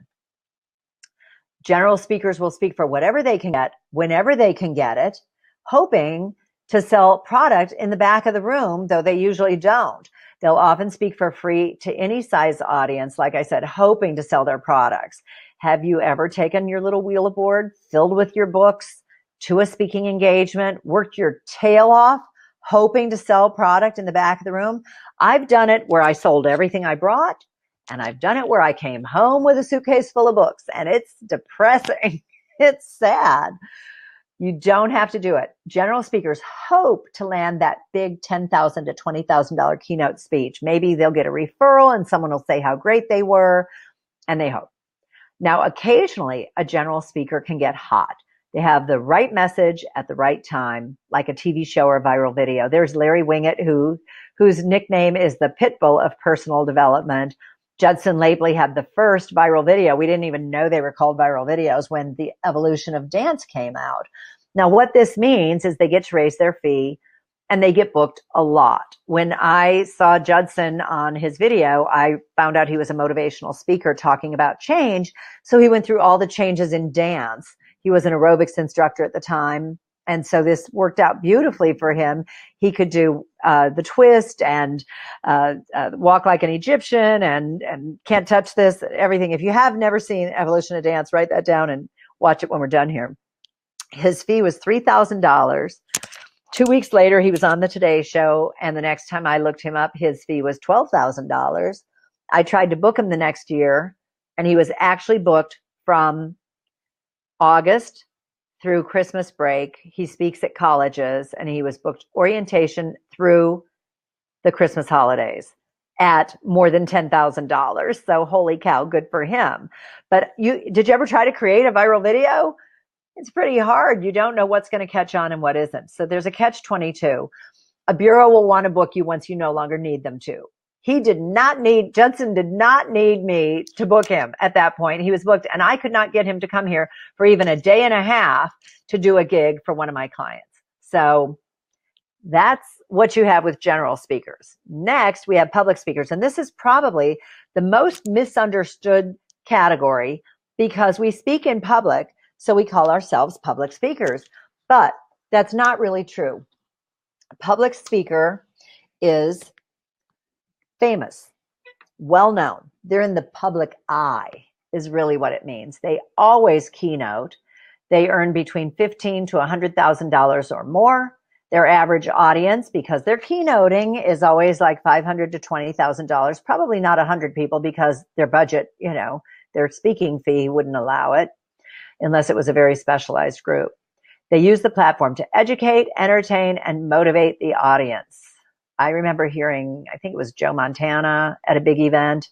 General speakers will speak for whatever they can get, whenever they can get it, hoping to sell product in the back of the room, though they usually don't. They'll often speak for free to any size audience, like I said, hoping to sell their products. Have you ever taken your little wheel board filled with your books to a speaking engagement, worked your tail off, hoping to sell product in the back of the room? I've done it where I sold everything I brought, and I've done it where I came home with a suitcase full of books, and it's depressing. It's sad. You don't have to do it. General speakers hope to land that big $10,000 to $20,000 keynote speech. Maybe they'll get a referral and someone will say how great they were, and they hope. Now, occasionally, a general speaker can get hot. They have the right message at the right time, like a TV show or a viral video. There's Larry Winget, whose nickname is the Pitbull of personal development. Judson Lapley had the first viral video. We didn't even know they were called viral videos when The Evolution of Dance came out. Now, what this means is they get to raise their fee and they get booked a lot. When I saw Judson on his video, I found out he was a motivational speaker talking about change. So he went through all the changes in dance. He was an aerobics instructor at the time. And so this worked out beautifully for him. He could do the twist and walk like an Egyptian and can't touch this, everything. If you have never seen Evolution of Dance, write that down and watch it when we're done here. His fee was $3,000. 2 weeks later, he was on the Today Show. And the next time I looked him up, his fee was $12,000. I tried to book him the next year, and he was actually booked from August through Christmas break. He speaks at colleges, and he was booked orientation through the Christmas holidays at more than $10,000. So holy cow, good for him. But did you ever try to create a viral video? It's pretty hard. You don't know what's going to catch on and what isn't. So there's a catch-22. A bureau will want to book you once you no longer need them to. Judson did not need me to book him at that point. He was booked, and I could not get him to come here for even a day and a half to do a gig for one of my clients. So that's what you have with general speakers. Next, we have public speakers, and this is probably the most misunderstood category because we speak in public, so we call ourselves public speakers. But that's not really true. A public speaker is famous, well-known. They're in the public eye is really what it means. They always keynote. They earn between $15,000 to $100,000 or more. Their average audience, because they're keynoting, is always like $500,000 to $20,000, probably not 100 people because their budget, their speaking fee wouldn't allow it unless it was a very specialized group. They use the platform to educate, entertain, and motivate the audience. I remember hearing, I think it was Joe Montana at a big event,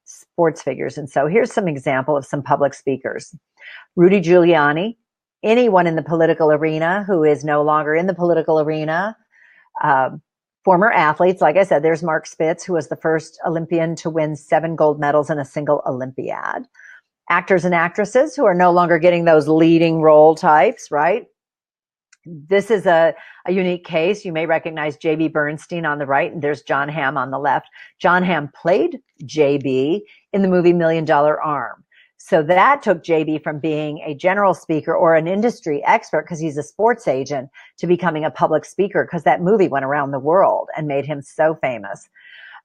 sports figures. And so here's some example of some public speakers. Rudy Giuliani, anyone in the political arena who is no longer in the political arena, former athletes. Like I said, there's Mark Spitz, who was the first Olympian to win 7 gold medals in a single Olympiad. Actors and actresses who are no longer getting those leading role types, right? This is a unique case. You may recognize J.B. Bernstein on the right, and there's John Hamm on the left. John Hamm played J.B. in the movie $1 Million Arm. So that took J.B. from being a general speaker or an industry expert, because he's a sports agent, to becoming a public speaker, because that movie went around the world and made him so famous.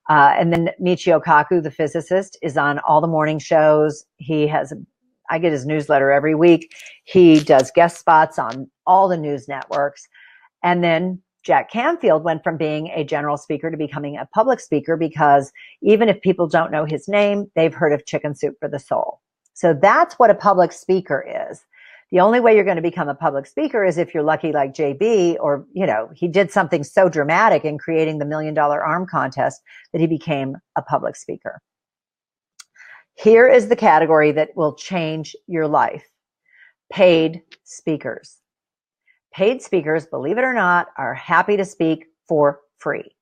And then Michio Kaku, the physicist, is on all the morning shows. I get his newsletter every week. He does guest spots on all the news networks. And then Jack Canfield went from being a general speaker to becoming a public speaker, because even if people don't know his name, they've heard of Chicken Soup for the Soul. So that's what a public speaker is. The only way you're going to become a public speaker is if you're lucky like JB, or, he did something so dramatic in creating the $1 Million Arm contest that he became a public speaker. Here is the category that will change your life. Paid speakers. Paid speakers, believe it or not, are happy to speak for free.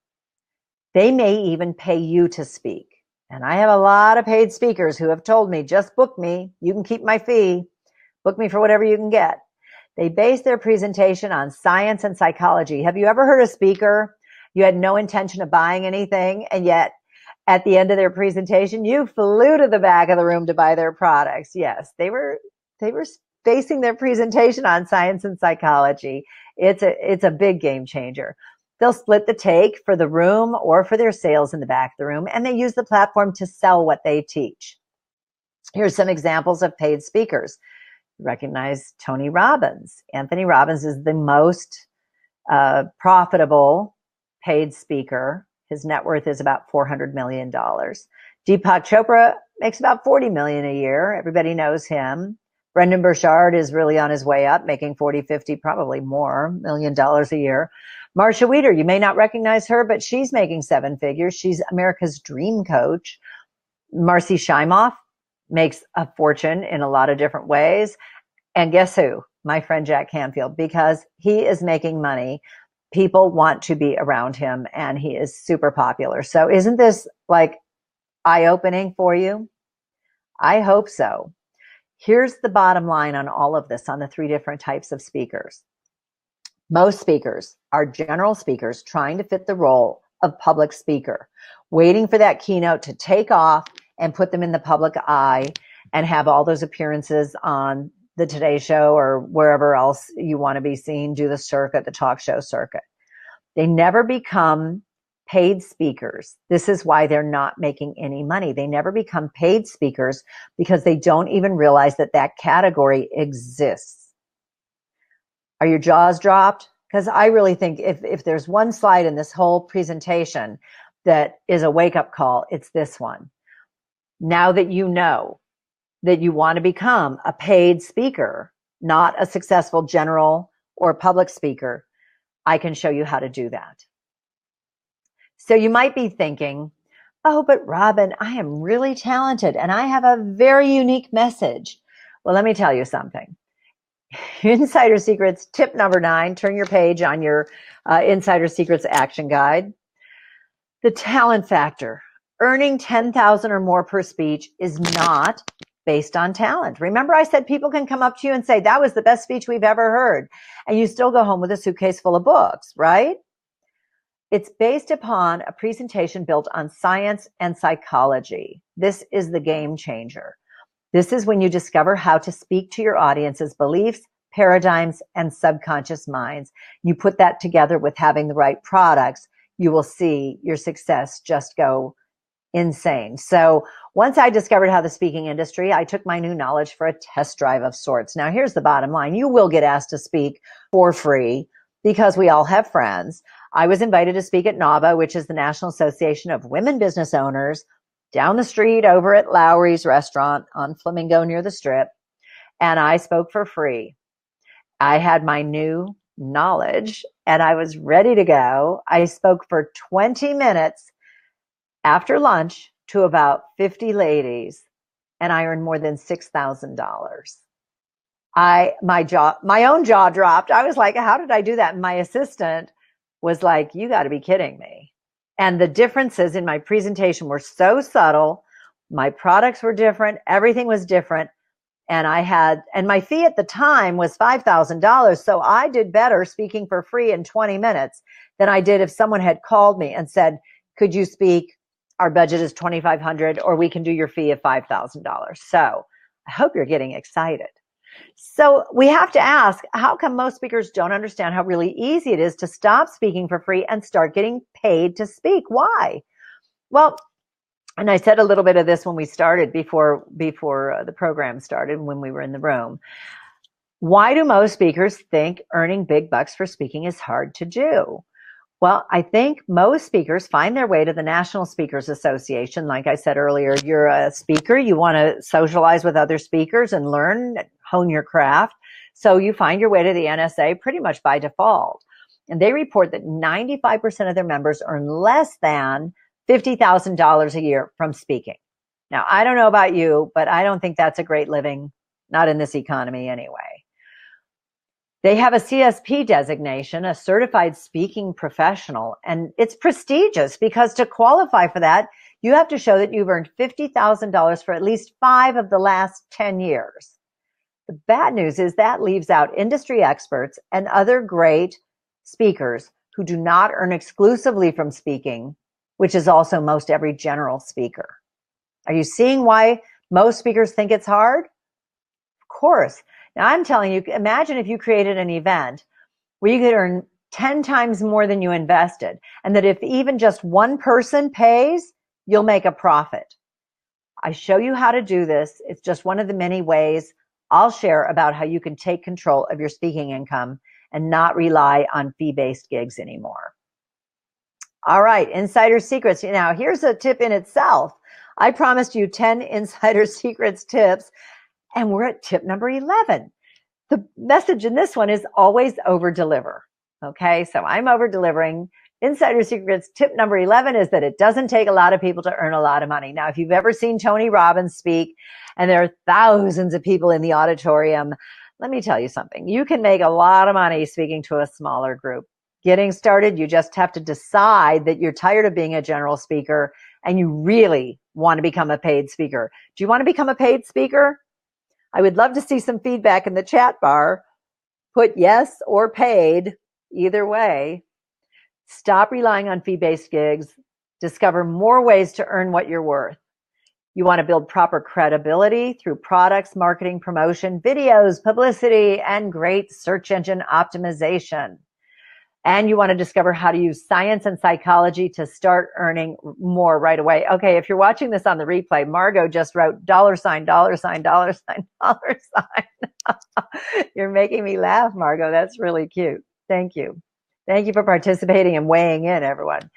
They may even pay you to speak. And I have a lot of paid speakers who have told me, just book me. You can keep my fee. Book me for whatever you can get. They base their presentation on science and psychology. Have you ever heard a speaker? You had no intention of buying anything, and yet at the end of their presentation, you flew to the back of the room to buy their products. Yes, they were basing their presentation on science and psychology. It's a big game changer. They'll split the take for the room or for their sales in the back of the room, and they use the platform to sell what they teach. Here's some examples of paid speakers. Recognize Tony Robbins. Anthony Robbins is the most profitable paid speaker. His net worth is about $400 million. Deepak Chopra makes about $40 million a year. Everybody knows him. Brendan Burchard is really on his way up, making 40, 50, probably more $1 million a year. Marsha Weeder, you may not recognize her, but she's making 7 figures. She's America's dream coach. Marcy Shimoff makes a fortune in a lot of different ways. And guess who? My friend Jack Canfield, because he is making money. People want to be around him, and he is super popular. So isn't this like eye-opening for you? I hope so. Here's the bottom line on all of this, on the 3 different types of speakers. Most speakers are general speakers trying to fit the role of public speaker, waiting for that keynote to take off and put them in the public eye and have all those appearances on the Today Show or wherever else you want to be seen, do the circuit, the talk show circuit. They never become paid speakers. This is why they're not making any money. They never become paid speakers because they don't even realize that that category exists. Are your jaws dropped? Because I really think if there's one slide in this whole presentation that is a wake-up call, it's this one. Now that you know that you want to become a paid speaker, not a successful general or public speaker, I can show you how to do that. So you might be thinking, oh, but Robin, I am really talented and I have a very unique message. Well, let me tell you something. Insider Secrets, tip number 9, turn your page on your Insider Secrets action guide. The talent factor. Earning $10,000 or more per speech is not based on talent. Remember I said people can come up to you and say, that was the best speech we've ever heard. And you still go home with a suitcase full of books, right? It's based upon a presentation built on science and psychology. This is the game changer. This is when you discover how to speak to your audience's beliefs, paradigms, and subconscious minds. You put that together with having the right products, you will see your success just go insane. So once I discovered how the speaking industry, I took my new knowledge for a test drive of sorts. Now, here's the bottom line. You will get asked to speak for free because we all have friends. I was invited to speak at NAWBA, which is the National Association of Women Business Owners, down the street over at Lowry's restaurant on Flamingo near the Strip. And I spoke for free. I had my new knowledge and I was ready to go. I spoke for 20 minutes after lunch to about 50 ladies, and I earned more than $6,000. My own jaw dropped. I was like, how did I do that? And my assistant was like, you got to be kidding me. And the differences in my presentation were so subtle. My products were different. Everything was different. And my fee at the time was $5,000. So I did better speaking for free in 20 minutes than I did if someone had called me and said, could you speak? Our budget is $2,500, or we can do your fee of $5,000. So I hope you're getting excited. So we have to ask, how come most speakers don't understand how really easy it is to stop speaking for free and start getting paid to speak? Why? Well, and I said a little bit of this when we started before the program started, when we were in the room. Why do most speakers think earning big bucks for speaking is hard to do? Well, I think most speakers find their way to the National Speakers Association. Like I said earlier, you're a speaker. You want to socialize with other speakers and learn, hone your craft. So you find your way to the NSA pretty much by default. And they report that 95% of their members earn less than $50,000 a year from speaking. Now, I don't know about you, but I don't think that's a great living, not in this economy anyway. They have a CSP designation, a certified speaking professional, and it's prestigious because to qualify for that, you have to show that you've earned $50,000 for at least 5 of the last 10 years. The bad news is that leaves out industry experts and other great speakers who do not earn exclusively from speaking, which is also most every general speaker. Are you seeing why most speakers think it's hard? Of course. Now I'm telling you, imagine if you created an event where you could earn 10 times more than you invested. And that if even just one person pays, you'll make a profit. I show you how to do this. It's just one of the many ways I'll share about how you can take control of your speaking income and not rely on fee-based gigs anymore. All right, insider secrets. Now, here's a tip in itself. I promised you 10 insider secrets tips, and we're at tip number 11. The message in this one is always over deliver. Okay, so I'm over delivering. Insider secrets tip number 11 is that it doesn't take a lot of people to earn a lot of money. Now, if you've ever seen Tony Robbins speak and there are thousands of people in the auditorium, let me tell you something. You can make a lot of money speaking to a smaller group. Getting started, you just have to decide that you're tired of being a general speaker and you really want to become a paid speaker. Do you want to become a paid speaker? I would love to see some feedback in the chat bar. Put yes or paid, either way. Stop relying on fee-based gigs. Discover more ways to earn what you're worth. You want to build proper credibility through products, marketing, promotion, videos, publicity, and great search engine optimization. And you want to discover how to use science and psychology to start earning more right away. Okay, if you're watching this on the replay, Margot just wrote $, $. You're making me laugh, Margot. That's really cute. Thank you. Thank you for participating and weighing in, everyone.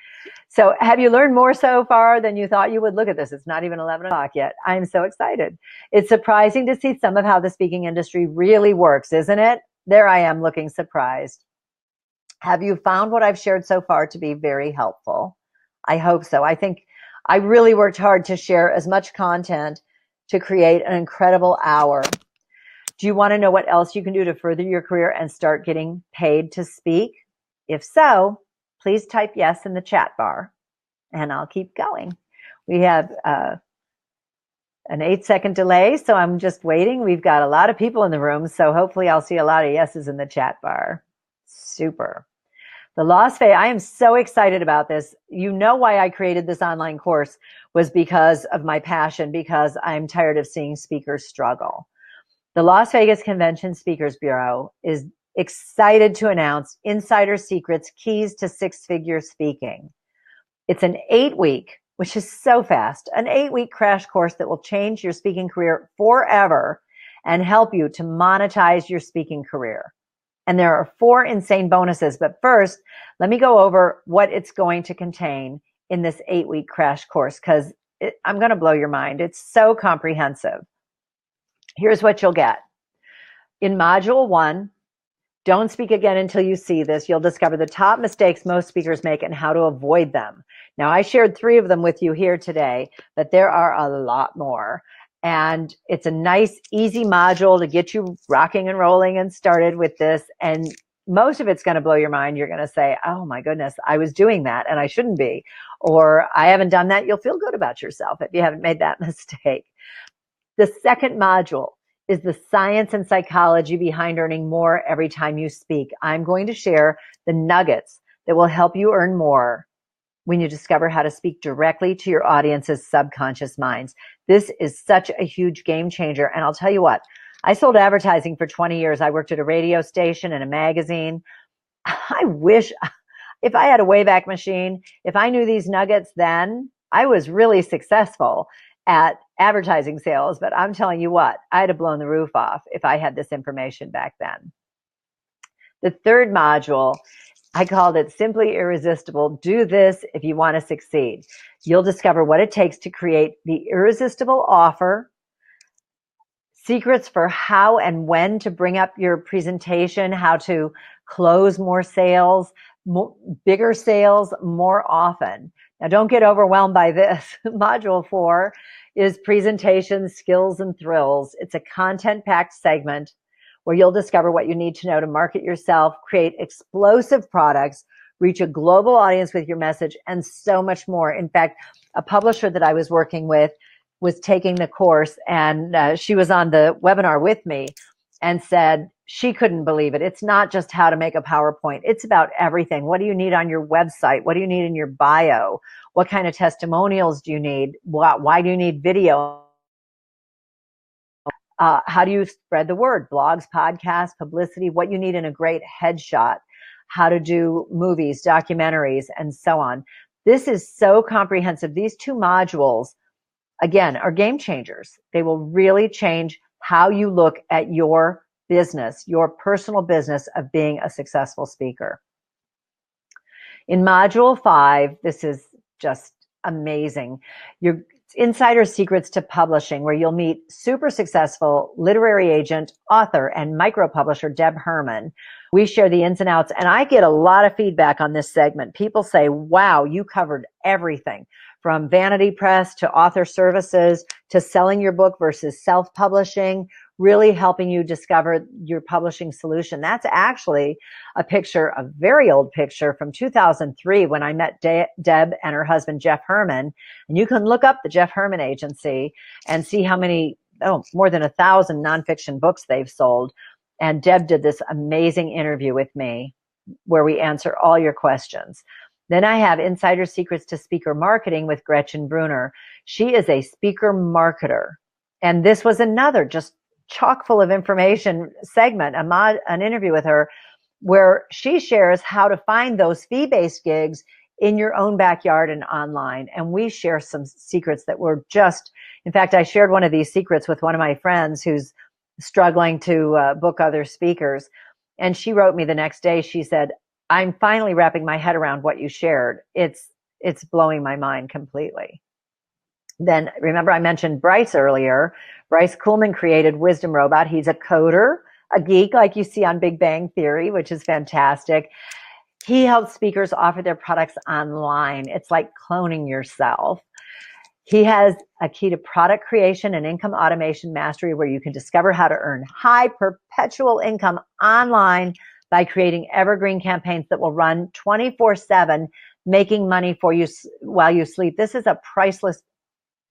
So have you learned more so far than you thought you would? Look at this. It's not even 11 o'clock yet. I'm so excited. It's surprising to see some of how the speaking industry really works, isn't it? There I am looking surprised. Have you found what I've shared so far to be very helpful? I hope so. I think I really worked hard to share as much content to create an incredible hour. Do you want to know what else you can do to further your career and start getting paid to speak? If so, please type yes in the chat bar and I'll keep going. We have an 8-second delay, so I'm just waiting. We've got a lot of people in the room, so hopefully I'll see a lot of yeses in the chat bar. Super. The Las Vegas, I am so excited about this. You know why I created this online course was because of my passion, because I'm tired of seeing speakers struggle. The Las Vegas Convention Speakers Bureau is excited to announce Insider Secrets Keys to Six-Figure Speaking. It's an 8-week, which is so fast, an 8-week crash course that will change your speaking career forever and help you to monetize your speaking career. And there are 4 insane bonuses. But first, let me go over what it's going to contain in this 8-week crash course, because I'm going to blow your mind. It's so comprehensive. Here's what you'll get. In Module 1, don't speak again until you see this. You'll discover the top mistakes most speakers make and how to avoid them. Now, I shared 3 of them with you here today, but there are a lot more. And it's a nice, easy module to get you rocking and rolling and started with this. And most of it's going to blow your mind. You're going to say, oh my goodness, I was doing that and I shouldn't be. Or I haven't done that. You'll feel good about yourself if you haven't made that mistake. The second module is the science and psychology behind earning more every time you speak. I'm going to share the nuggets that will help you earn more when you discover how to speak directly to your audience's subconscious minds. This is such a huge game changer. And I'll tell you what, I sold advertising for 20 years. I worked at a radio station and a magazine. I wish if I had a Wayback Machine, if I knew these nuggets then, I was really successful at advertising sales. But I'm telling you what, I'd have blown the roof off if I had this information back then. The third module, I called it Simply Irresistible. Do this if you want to succeed. You'll discover what it takes to create the irresistible offer, secrets for how and when to bring up your presentation, how to close more sales, bigger sales more often. Now, don't get overwhelmed by this. Module 4 is presentations, skills, and thrills. It's a content-packed segment where you'll discover what you need to know to market yourself, create explosive products, reach a global audience with your message, and so much more. In fact, a publisher that I was working with was taking the course, and she was on the webinar with me and said she couldn't believe it. It's not just how to make a PowerPoint. It's about everything. What do you need on your website? What do you need in your bio? What kind of testimonials do you need? Why do you need video? How do you spread the word? Blogs, podcasts, publicity, what you need in a great headshot. how to do movies, documentaries, and so on. This is so comprehensive. These 2 modules, again, are game changers. They will really change how you look at your business, your personal business of being a successful speaker. In module 5, this is just amazing. Your Insider Secrets to Publishing, where you'll meet super successful literary agent, author, and micro publisher Deb Herman. We share the ins and outs, and I get a lot of feedback on this segment. People say, wow, you covered everything from vanity press to author services to selling your book versus self-publishing, really helping you discover your publishing solution. That's actually a picture, a very old picture from 2003 when I met Deb and her husband, Jeff Herman. And you can look up the Jeff Herman Agency and see how many, more than 1,000 nonfiction books they've sold. And Deb did this amazing interview with me where we answer all your questions. Then I have Insider Secrets to Speaker Marketing with Gretchen Bruner. She is a speaker marketer. And this was another just chock full of information segment, an interview with her where she shares how to find those fee-based gigs in your own backyard and online. And we share some secrets that were just, in fact, I shared one of these secrets with one of my friends who's struggling to book other speakers. And she wrote me the next day, she said, I'm finally wrapping my head around what you shared. It's blowing my mind completely. Then remember I mentioned Bryce earlier. Bryce Kuhlman created Wisdom Robot. He's a coder, a geek like you see on Big Bang Theory, which is fantastic. He helps speakers offer their products online. It's like cloning yourself. He has a key to product creation and income automation mastery where you can discover how to earn high perpetual income online by creating evergreen campaigns that will run 24/7, making money for you while you sleep. This is a priceless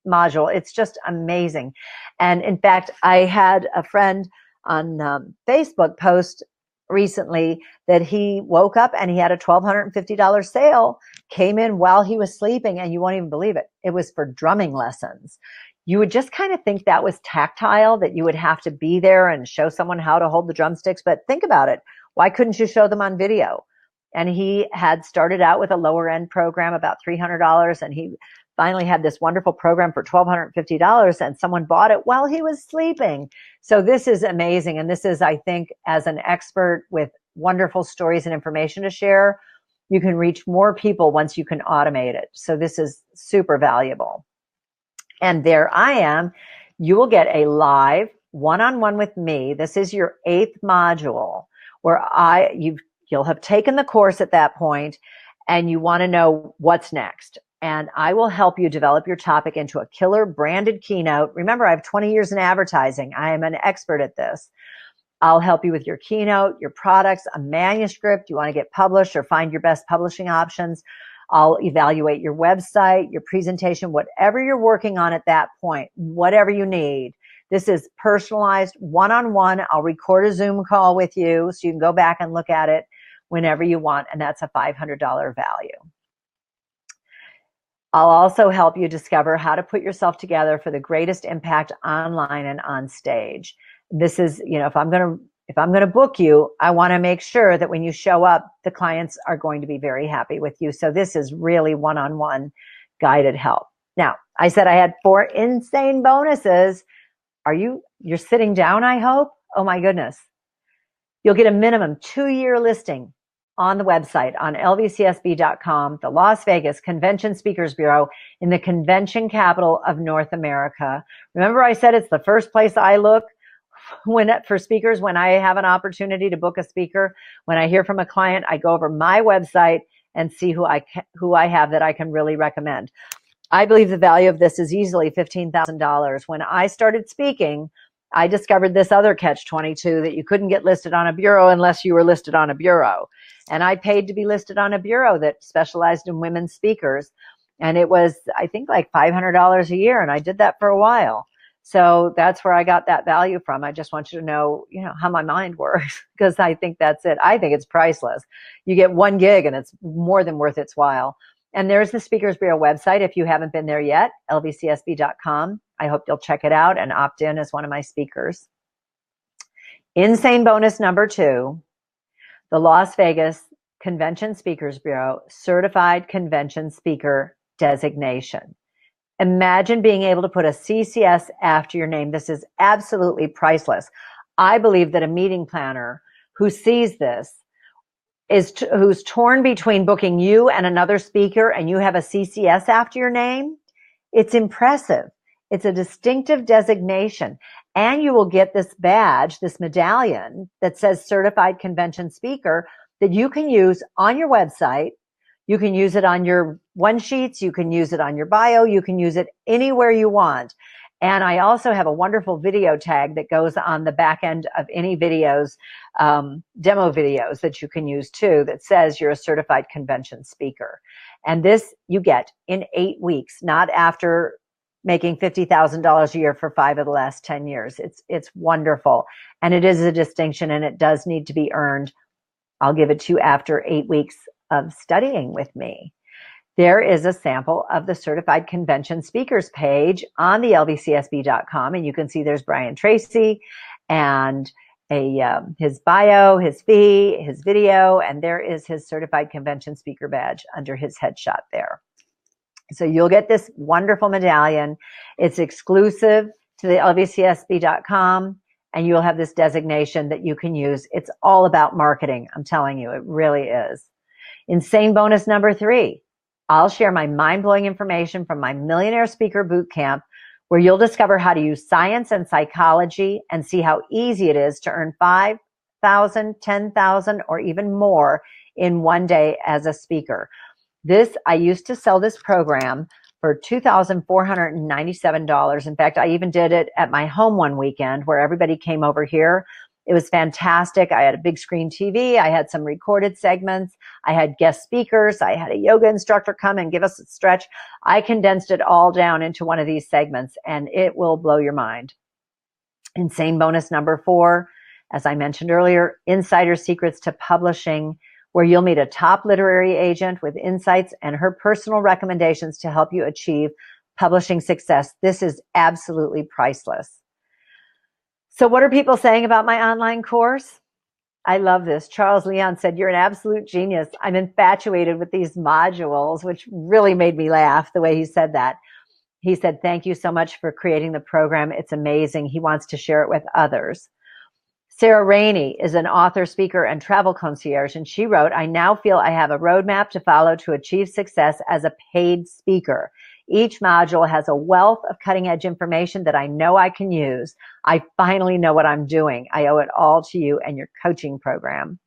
module. It's just amazing. And in fact, I had a friend on Facebook post recently that he woke up and he had a $1,250 sale, came in while he was sleeping, and you won't even believe it. It was for drumming lessons. You would just kind of think that was tactile, that you would have to be there and show someone how to hold the drumsticks. But think about it. Why couldn't you show them on video? And he had started out with a lower end program, about $300, and he finally had this wonderful program for $1,250, and someone bought it while he was sleeping. So this is amazing. And this is, I think, as an expert with wonderful stories and information to share, you can reach more people once you can automate it. So this is super valuable. And there I am. You will get a live one-on-one with me. This is your 8th module where you'll have taken the course at that point and you want to know what's next. And I will help you develop your topic into a killer branded keynote. Remember, I have 20 years in advertising. I am an expert at this. I'll help you with your keynote, your products, a manuscript. You want to get published or find your best publishing options. I'll evaluate your website, your presentation, whatever you're working on at that point, whatever you need. This is personalized one-on-one. I'll record a Zoom call with you so you can go back and look at it whenever you want. And that's a $500 value. I'll also help you discover how to put yourself together for the greatest impact online and on stage. This is, if I'm going to book you, I want to make sure that when you show up, the clients are going to be very happy with you. So this is really one-on-one guided help. Now, I said I had 4 insane bonuses. You're sitting down, I hope? Oh my goodness. You'll get a minimum 2-year listing on the website on lvcsb.com, the Las Vegas Convention Speakers Bureau in the convention capital of North America. Remember I said it's the first place I look for speakers when I have an opportunity to book a speaker. When I hear from a client, I go over my website and see who I have that I can really recommend. I believe the value of this is easily $15,000. When I started speaking, I discovered this other catch-22 that you couldn't get listed on a bureau unless you were listed on a bureau. And I paid to be listed on a bureau that specialized in women speakers. And it was, I think, like $500 a year. And I did that for a while. So that's where I got that value from. I just want you to know, how my mind works, because I think that's it. I think it's priceless. You get 1 gig and it's more than worth its while. And there's the Speakers Bureau website. If you haven't been there yet, lvcsb.com. I hope you'll check it out and opt in as one of my speakers. Insane bonus number 2, the Las Vegas Convention Speakers Bureau Certified Convention Speaker designation. Imagine being able to put a CCS after your name. This is absolutely priceless. I believe that a meeting planner who sees this who's torn between booking you and another speaker, and you have a CCS after your name, it's impressive. It's a distinctive designation. And you will get this badge, this medallion that says Certified Convention Speaker that you can use on your website. You can use it on your one sheets. You can use it on your bio. You can use it anywhere you want. And I also have a wonderful video tag that goes on the back end of any videos, demo videos that you can use too, that says you're a certified convention speaker. And this you get in 8 weeks, not after making $50,000 a year for 5 of the last 10 years. It's wonderful. And it is a distinction, and it does need to be earned. I'll give it to you after 8 weeks of studying with me. There is a sample of the Certified Convention Speakers page on the lvcsb.com, and you can see there's Brian Tracy and his bio, his fee, his video, and there is his Certified Convention Speaker badge under his headshot there. So you'll get this wonderful medallion. It's exclusive to the lvcsb.com, and you'll have this designation that you can use. It's all about marketing. I'm telling you, it really is. Insane bonus number 3. I'll share my mind-blowing information from my Millionaire Speaker Bootcamp, where you'll discover how to use science and psychology and see how easy it is to earn $5,000, $10,000, or even more in one day as a speaker. I used to sell this program for $2,497. In fact, I even did it at my home one weekend where everybody came over here. It was fantastic. I had a big screen TV. I had some recorded segments. I had guest speakers. I had a yoga instructor come and give us a stretch. I condensed it all down into one of these segments, and it will blow your mind. Insane bonus number 4, as I mentioned earlier, Insider Secrets to Publishing, where you'll meet a top literary agent with insights and her personal recommendations to help you achieve publishing success. This is absolutely priceless. So what are people saying about my online course? I love this. Charles Leon said, "You're an absolute genius. I'm infatuated with these modules," which really made me laugh the way he said that. He said, "Thank you so much for creating the program. It's amazing." He wants to share it with others. Sarah Rainey is an author, speaker, and travel concierge, and she wrote, "I now feel I have a roadmap to follow to achieve success as a paid speaker. Each module has a wealth of cutting-edge information that I know I can use. I finally know what I'm doing. I owe it all to you and your coaching program."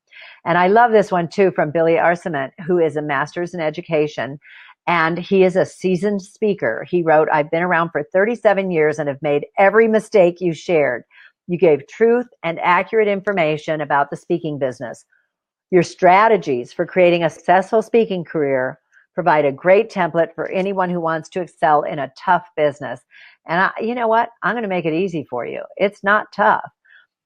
And I love this one too from Billy Arcement, who is a master's in education, and he is a seasoned speaker. He wrote, "I've been around for 37 years and have made every mistake you shared. You gave truth and accurate information about the speaking business. Your strategies for creating a successful speaking career provide a great template for anyone who wants to excel in a tough business." And you know what? I'm going to make it easy for you. It's not tough.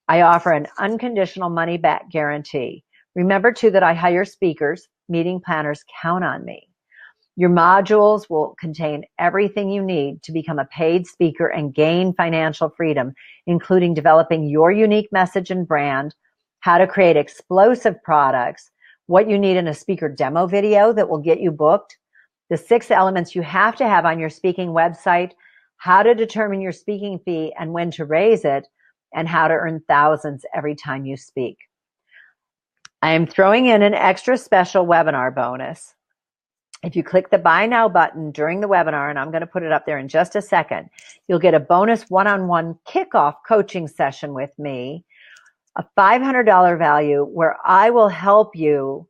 I offer an unconditional money back guarantee. Remember too that I hire speakers. Meeting planners count on me. Your modules will contain everything you need to become a paid speaker and gain financial freedom, including developing your unique message and brand, how to create explosive products, what you need in a speaker demo video that will get you booked, the 6 elements you have to have on your speaking website, how to determine your speaking fee and when to raise it, and how to earn thousands every time you speak. I am throwing in an extra special webinar bonus. If you click the Buy Now button during the webinar, and I'm going to put it up there in just a second, you'll get a bonus one-on-one kickoff coaching session with me, a $500 value where I will help you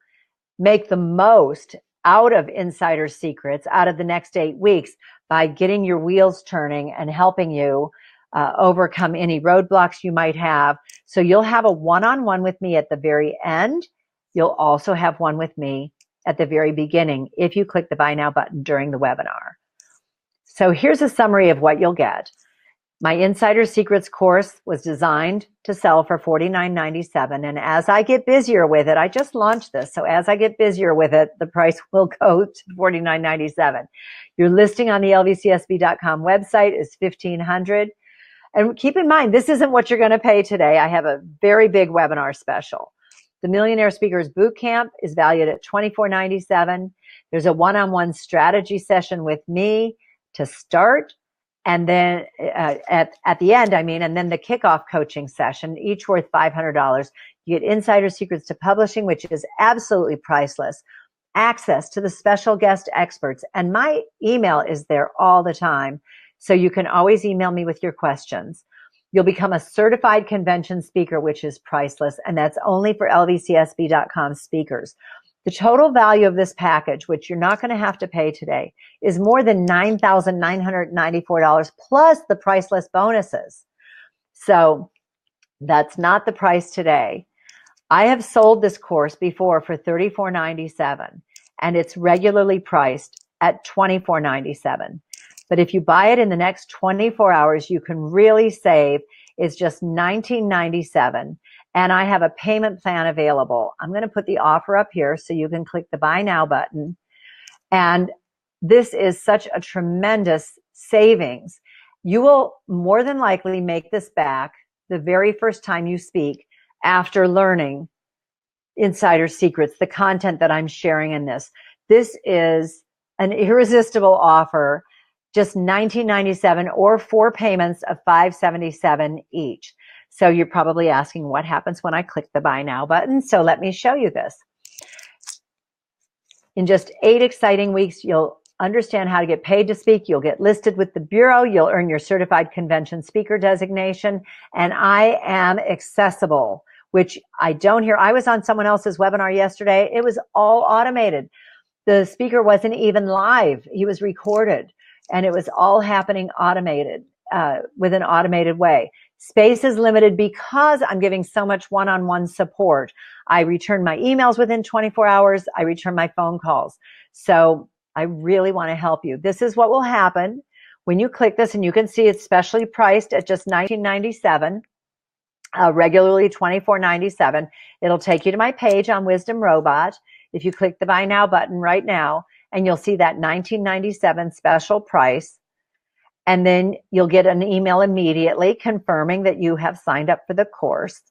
make the most out of Insider Secrets out of the next 8 weeks by getting your wheels turning and helping you overcome any roadblocks you might have. So you'll have a one-on-one with me at the very end. You'll also have one with me at the very beginning if you click the Buy Now button during the webinar. So here's a summary of what you'll get. My Insider Secrets course was designed to sell for $49.97. And as I get busier with it, I just launched this. So as I get busier with it, the price will go to $49.97. Your listing on the lvcsb.com website is $1,500. And keep in mind, this isn't what you're going to pay today. I have a very big webinar special. The Millionaire Speakers Boot Camp is valued at $24.97. There's a one-on-one strategy session with me to start. And then at the end, and then the kickoff coaching session, each worth $500. You get insider secrets to publishing, which is absolutely priceless. Access to the special guest experts. And my email is there all the time. So you can always email me with your questions. You'll become a certified convention speaker, which is priceless. And that's only for lvcsb.com speakers. The total value of this package, which you're not going to have to pay today, is more than $9,994 plus the priceless bonuses. So that's not the price today. I have sold this course before for $34.97, and it's regularly priced at $24.97. But if you buy it in the next 24 hours, you can really save. It's just $19.97. And I have a payment plan available. I'm going to put the offer up here so you can click the Buy Now button. And this is such a tremendous savings. You will more than likely make this back the very first time you speak after learning insider secrets, the content that I'm sharing in this. This is an irresistible offer, just $19.97 or 4 payments of $577 each. So you're probably asking what happens when I click the Buy Now button. So let me show you this. In just 8 exciting weeks, you'll understand how to get paid to speak. You'll get listed with the Bureau. You'll earn your certified convention speaker designation. And I am accessible, which I don't hear. I was on someone else's webinar yesterday. It was all automated. The speaker wasn't even live. He was recorded, and it was all happening automated, with an automated way. Space is limited because I'm giving so much one-on-one support. I return my emails within 24 hours. I return my phone calls. So I really want to help you. This is what will happen when you click this, and you can see it's specially priced at just $19.97, regularly $24.97. It'll take you to my page on Wisdom Robot. If you click the Buy Now button right now, and you'll see that $19.97 special price. And then you'll get an email immediately confirming that you have signed up for the course.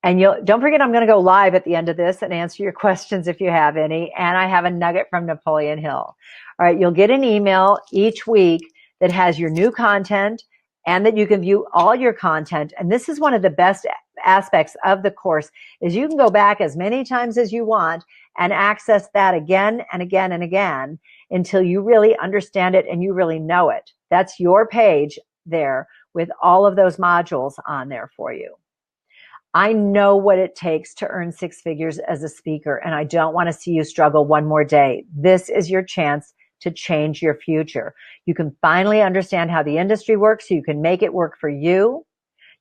And don't forget, I'm going to go live at the end of this and answer your questions if you have any. And I have a nugget from Napoleon Hill. All right, you'll get an email each week that has your new content and that you can view all your content. And this is one of the best aspects of the course, is you can go back as many times as you want and access that again and again and again until you really understand it and you really know it. That's your page there with all of those modules on there for you. I know what it takes to earn 6 figures as a speaker, and I don't want to see you struggle one more day. This is your chance to change your future. You can finally understand how the industry works so you can make it work for you.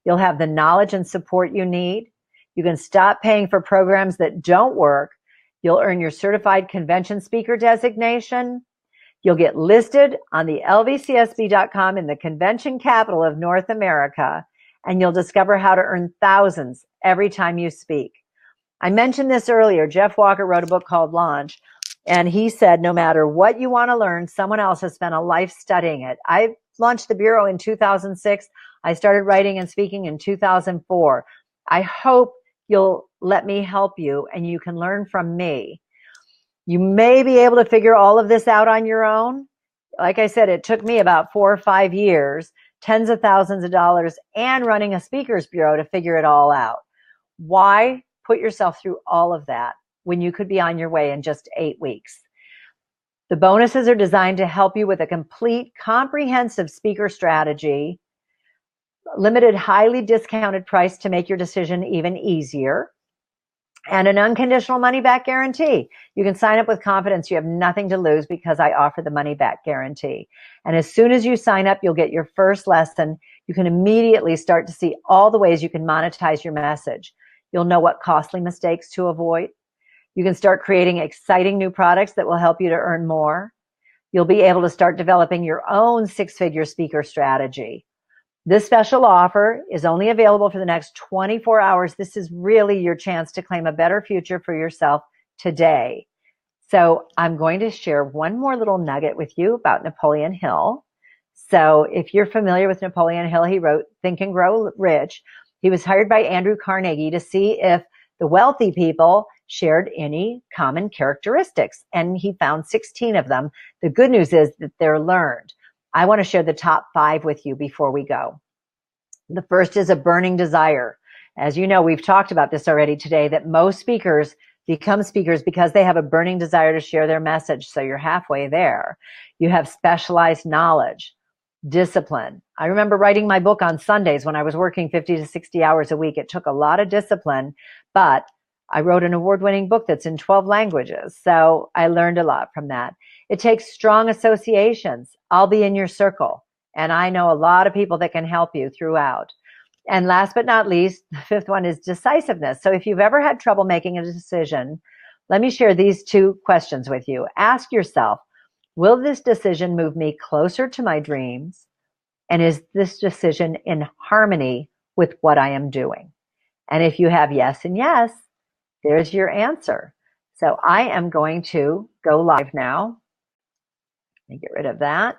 You'll have the knowledge and support you need. You can stop paying for programs that don't work. You'll earn your certified convention speaker designation. You'll get listed on the lvcsb.com in the convention capital of North America, and you'll discover how to earn thousands every time you speak. I mentioned this earlier. Jeff Walker wrote a book called Launch, and he said, no matter what you want to learn, someone else has spent a life studying it. I launched the Bureau in 2006. I started writing and speaking in 2004. I hope you'll let me help you and you can learn from me. You may be able to figure all of this out on your own. Like I said, it took me about 4 or 5 years, tens of thousands of dollars, and running a speakers bureau to figure it all out. Why put yourself through all of that when you could be on your way in just 8 weeks? The bonuses are designed to help you with a complete, comprehensive speaker strategy, limited, highly discounted price to make your decision even easier, and an unconditional money-back guarantee. You can sign up with confidence. You have nothing to lose because I offer the money-back guarantee. And as soon as you sign up, you'll get your first lesson. You can immediately start to see all the ways you can monetize your message. You'll know what costly mistakes to avoid. You can start creating exciting new products that will help you to earn more. You'll be able to start developing your own 6-figure speaker strategy. This special offer is only available for the next 24 hours. This is really your chance to claim a better future for yourself today. So I'm going to share one more little nugget with you about Napoleon Hill. So if you're familiar with Napoleon Hill, he wrote Think and Grow Rich. He was hired by Andrew Carnegie to see if The wealthy people shared any common characteristics, and he found 16 of them. The good news is that they're learned. I want to share the top 5 with you before we go. The first is a burning desire. As you know, we've talked about this already today, that most speakers become speakers because they have a burning desire to share their message. So you're halfway there. You have specialized knowledge, discipline. I remember writing my book on Sundays when I was working 50 to 60 hours a week. It took a lot of discipline, but I wrote an award-winning book that's in 12 languages. So I learned a lot from that. It takes strong associations. I'll be in your circle, and I know a lot of people that can help you throughout. And last but not least, the 5th one is decisiveness. So if you've ever had trouble making a decision, let me share these 2 questions with you. Ask yourself, will this decision move me closer to my dreams? And is this decision in harmony with what I am doing? And if you have yes and yes, there's your answer. So I am going to go live now. Let me get rid of that.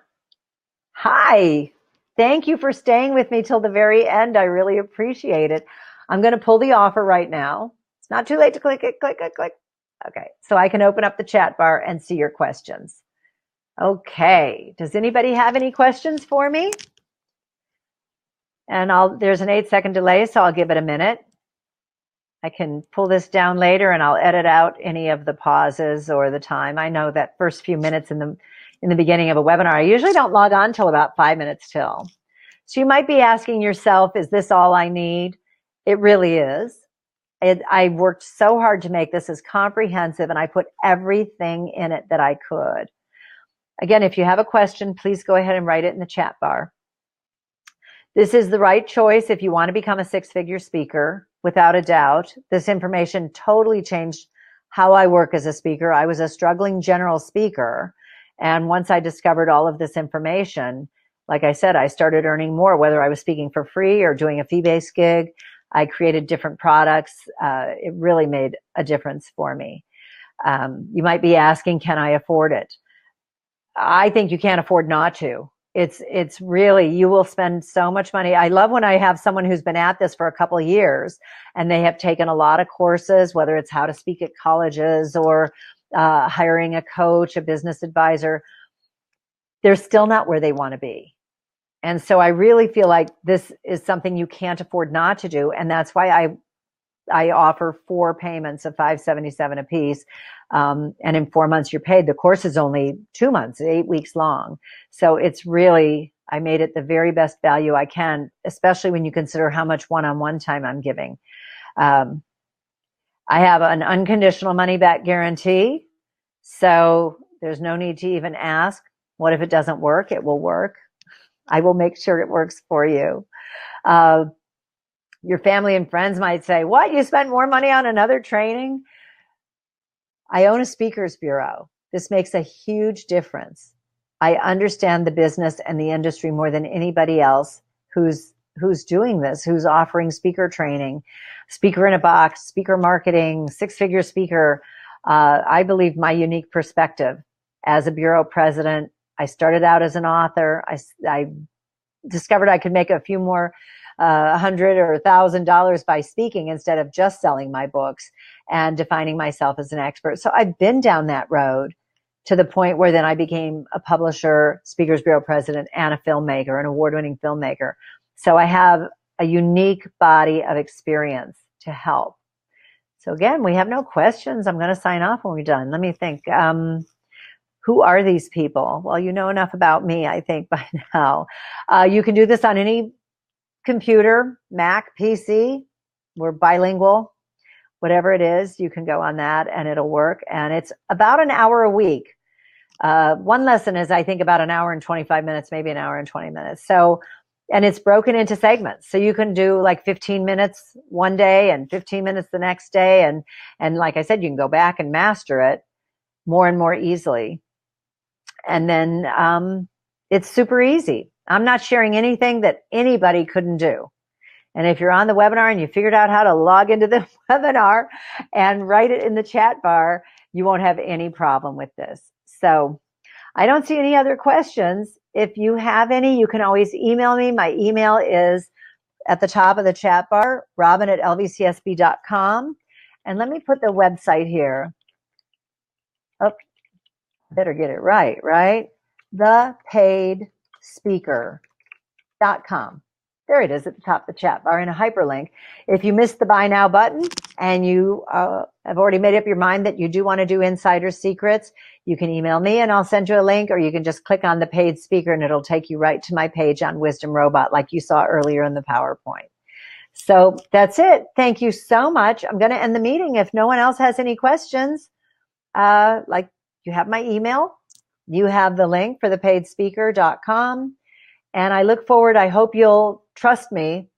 Hi. Thank you for staying with me till the very end. I really appreciate it. I'm going to pull the offer right now. It's not too late to click it, click. Okay, so I can open up the chat bar and see your questions. Okay, does anybody have any questions for me? And there's an 8-second delay, so I'll give it a minute. I can pull this down later and I'll edit out any of the pauses or the time. I know that first few minutes in the beginning of a webinar, I usually don't log on till about 5 minutes till. So you might be asking yourself, is this all I need? It really is. I worked so hard to make this as comprehensive, and I put everything in it that I could. Again, if you have a question, please go ahead and write it in the chat bar. This is the right choice if you want to become a 6-figure speaker, without a doubt. This information totally changed how I work as a speaker. I was a struggling general speaker. And once I discovered all of this information, like I said, I started earning more, whether I was speaking for free or doing a fee-based gig. I created different products. It really made a difference for me. You might be asking, can I afford it? I think you can't afford not to. It's really, you will spend so much money. I love when I have someone who's been at this for a couple of years and they have taken a lot of courses, whether it's how to speak at colleges or hiring a coach, a business advisor. They're still not where they want to be. And so I really feel like this is something you can't afford not to do. And that's why I offer 4 payments of $577 a piece. And in 4 months you're paid. The course is only 2 months, 8 weeks long. So it's really, I made it the very best value I can, especially when you consider how much one-on-one time I'm giving. I have an unconditional money back guarantee. So there's no need to even ask, what if it doesn't work? It will work. I will make sure it works for you. Your family and friends might say, what, you spent more money on another training? I own a speakers bureau. This makes a huge difference. I understand the business and the industry more than anybody else who's doing this, who's offering speaker training, speaker in a box, speaker marketing, 6-figure speaker. I believe my unique perspective as a bureau president. I started out as an author. I discovered I could make a few more $100 or $1,000 by speaking instead of just selling my books and defining myself as an expert. So I've been down that road to the point where then I became a publisher, Speakers Bureau president, and a filmmaker, an award-winning filmmaker. So I have a unique body of experience to help. So again, we have no questions. I'm going to sign off when we're done. Let me think. Who are these people? Well, you know enough about me, I think, by now. You can do this on any computer, Mac, PC. We're bilingual. Whatever it is, you can go on that and it'll work. And it's about an hour a week. One lesson is, I think, about an hour and 25 minutes, maybe an hour and 20 minutes. So, and it's broken into segments. So you can do like 15 minutes one day and 15 minutes the next day. And like I said, you can go back and master it more and more easily. And then it's super easy. I'm not sharing anything that anybody couldn't do. And if you're on the webinar and you figured out how to log into the webinar and write it in the chat bar, you won't have any problem with this. So I don't see any other questions. If you have any, you can always email me. My email is at the top of the chat bar, robin@lvcsb.com. And let me put the website here. Oh, better get it right? thepaidspeaker.com. There it is at the top of the chat bar in a hyperlink. If you missed the buy now button and you have already made up your mind that you do want to do insider secrets, you can email me and I'll send you a link, or you can just click on the paid speaker and it'll take you right to my page on Wisdom Robot like you saw earlier in the PowerPoint. So that's it. Thank you so much. I'm going to end the meeting. If no one else has any questions, like you have my email, you have the link for thepaidspeaker.com. And I look forward, I hope you'll trust me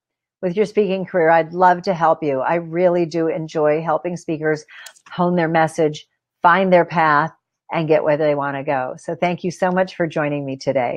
with your speaking career. I'd love to help you. I really do enjoy helping speakers hone their message, find their path, and get where they want to go. So thank you so much for joining me today.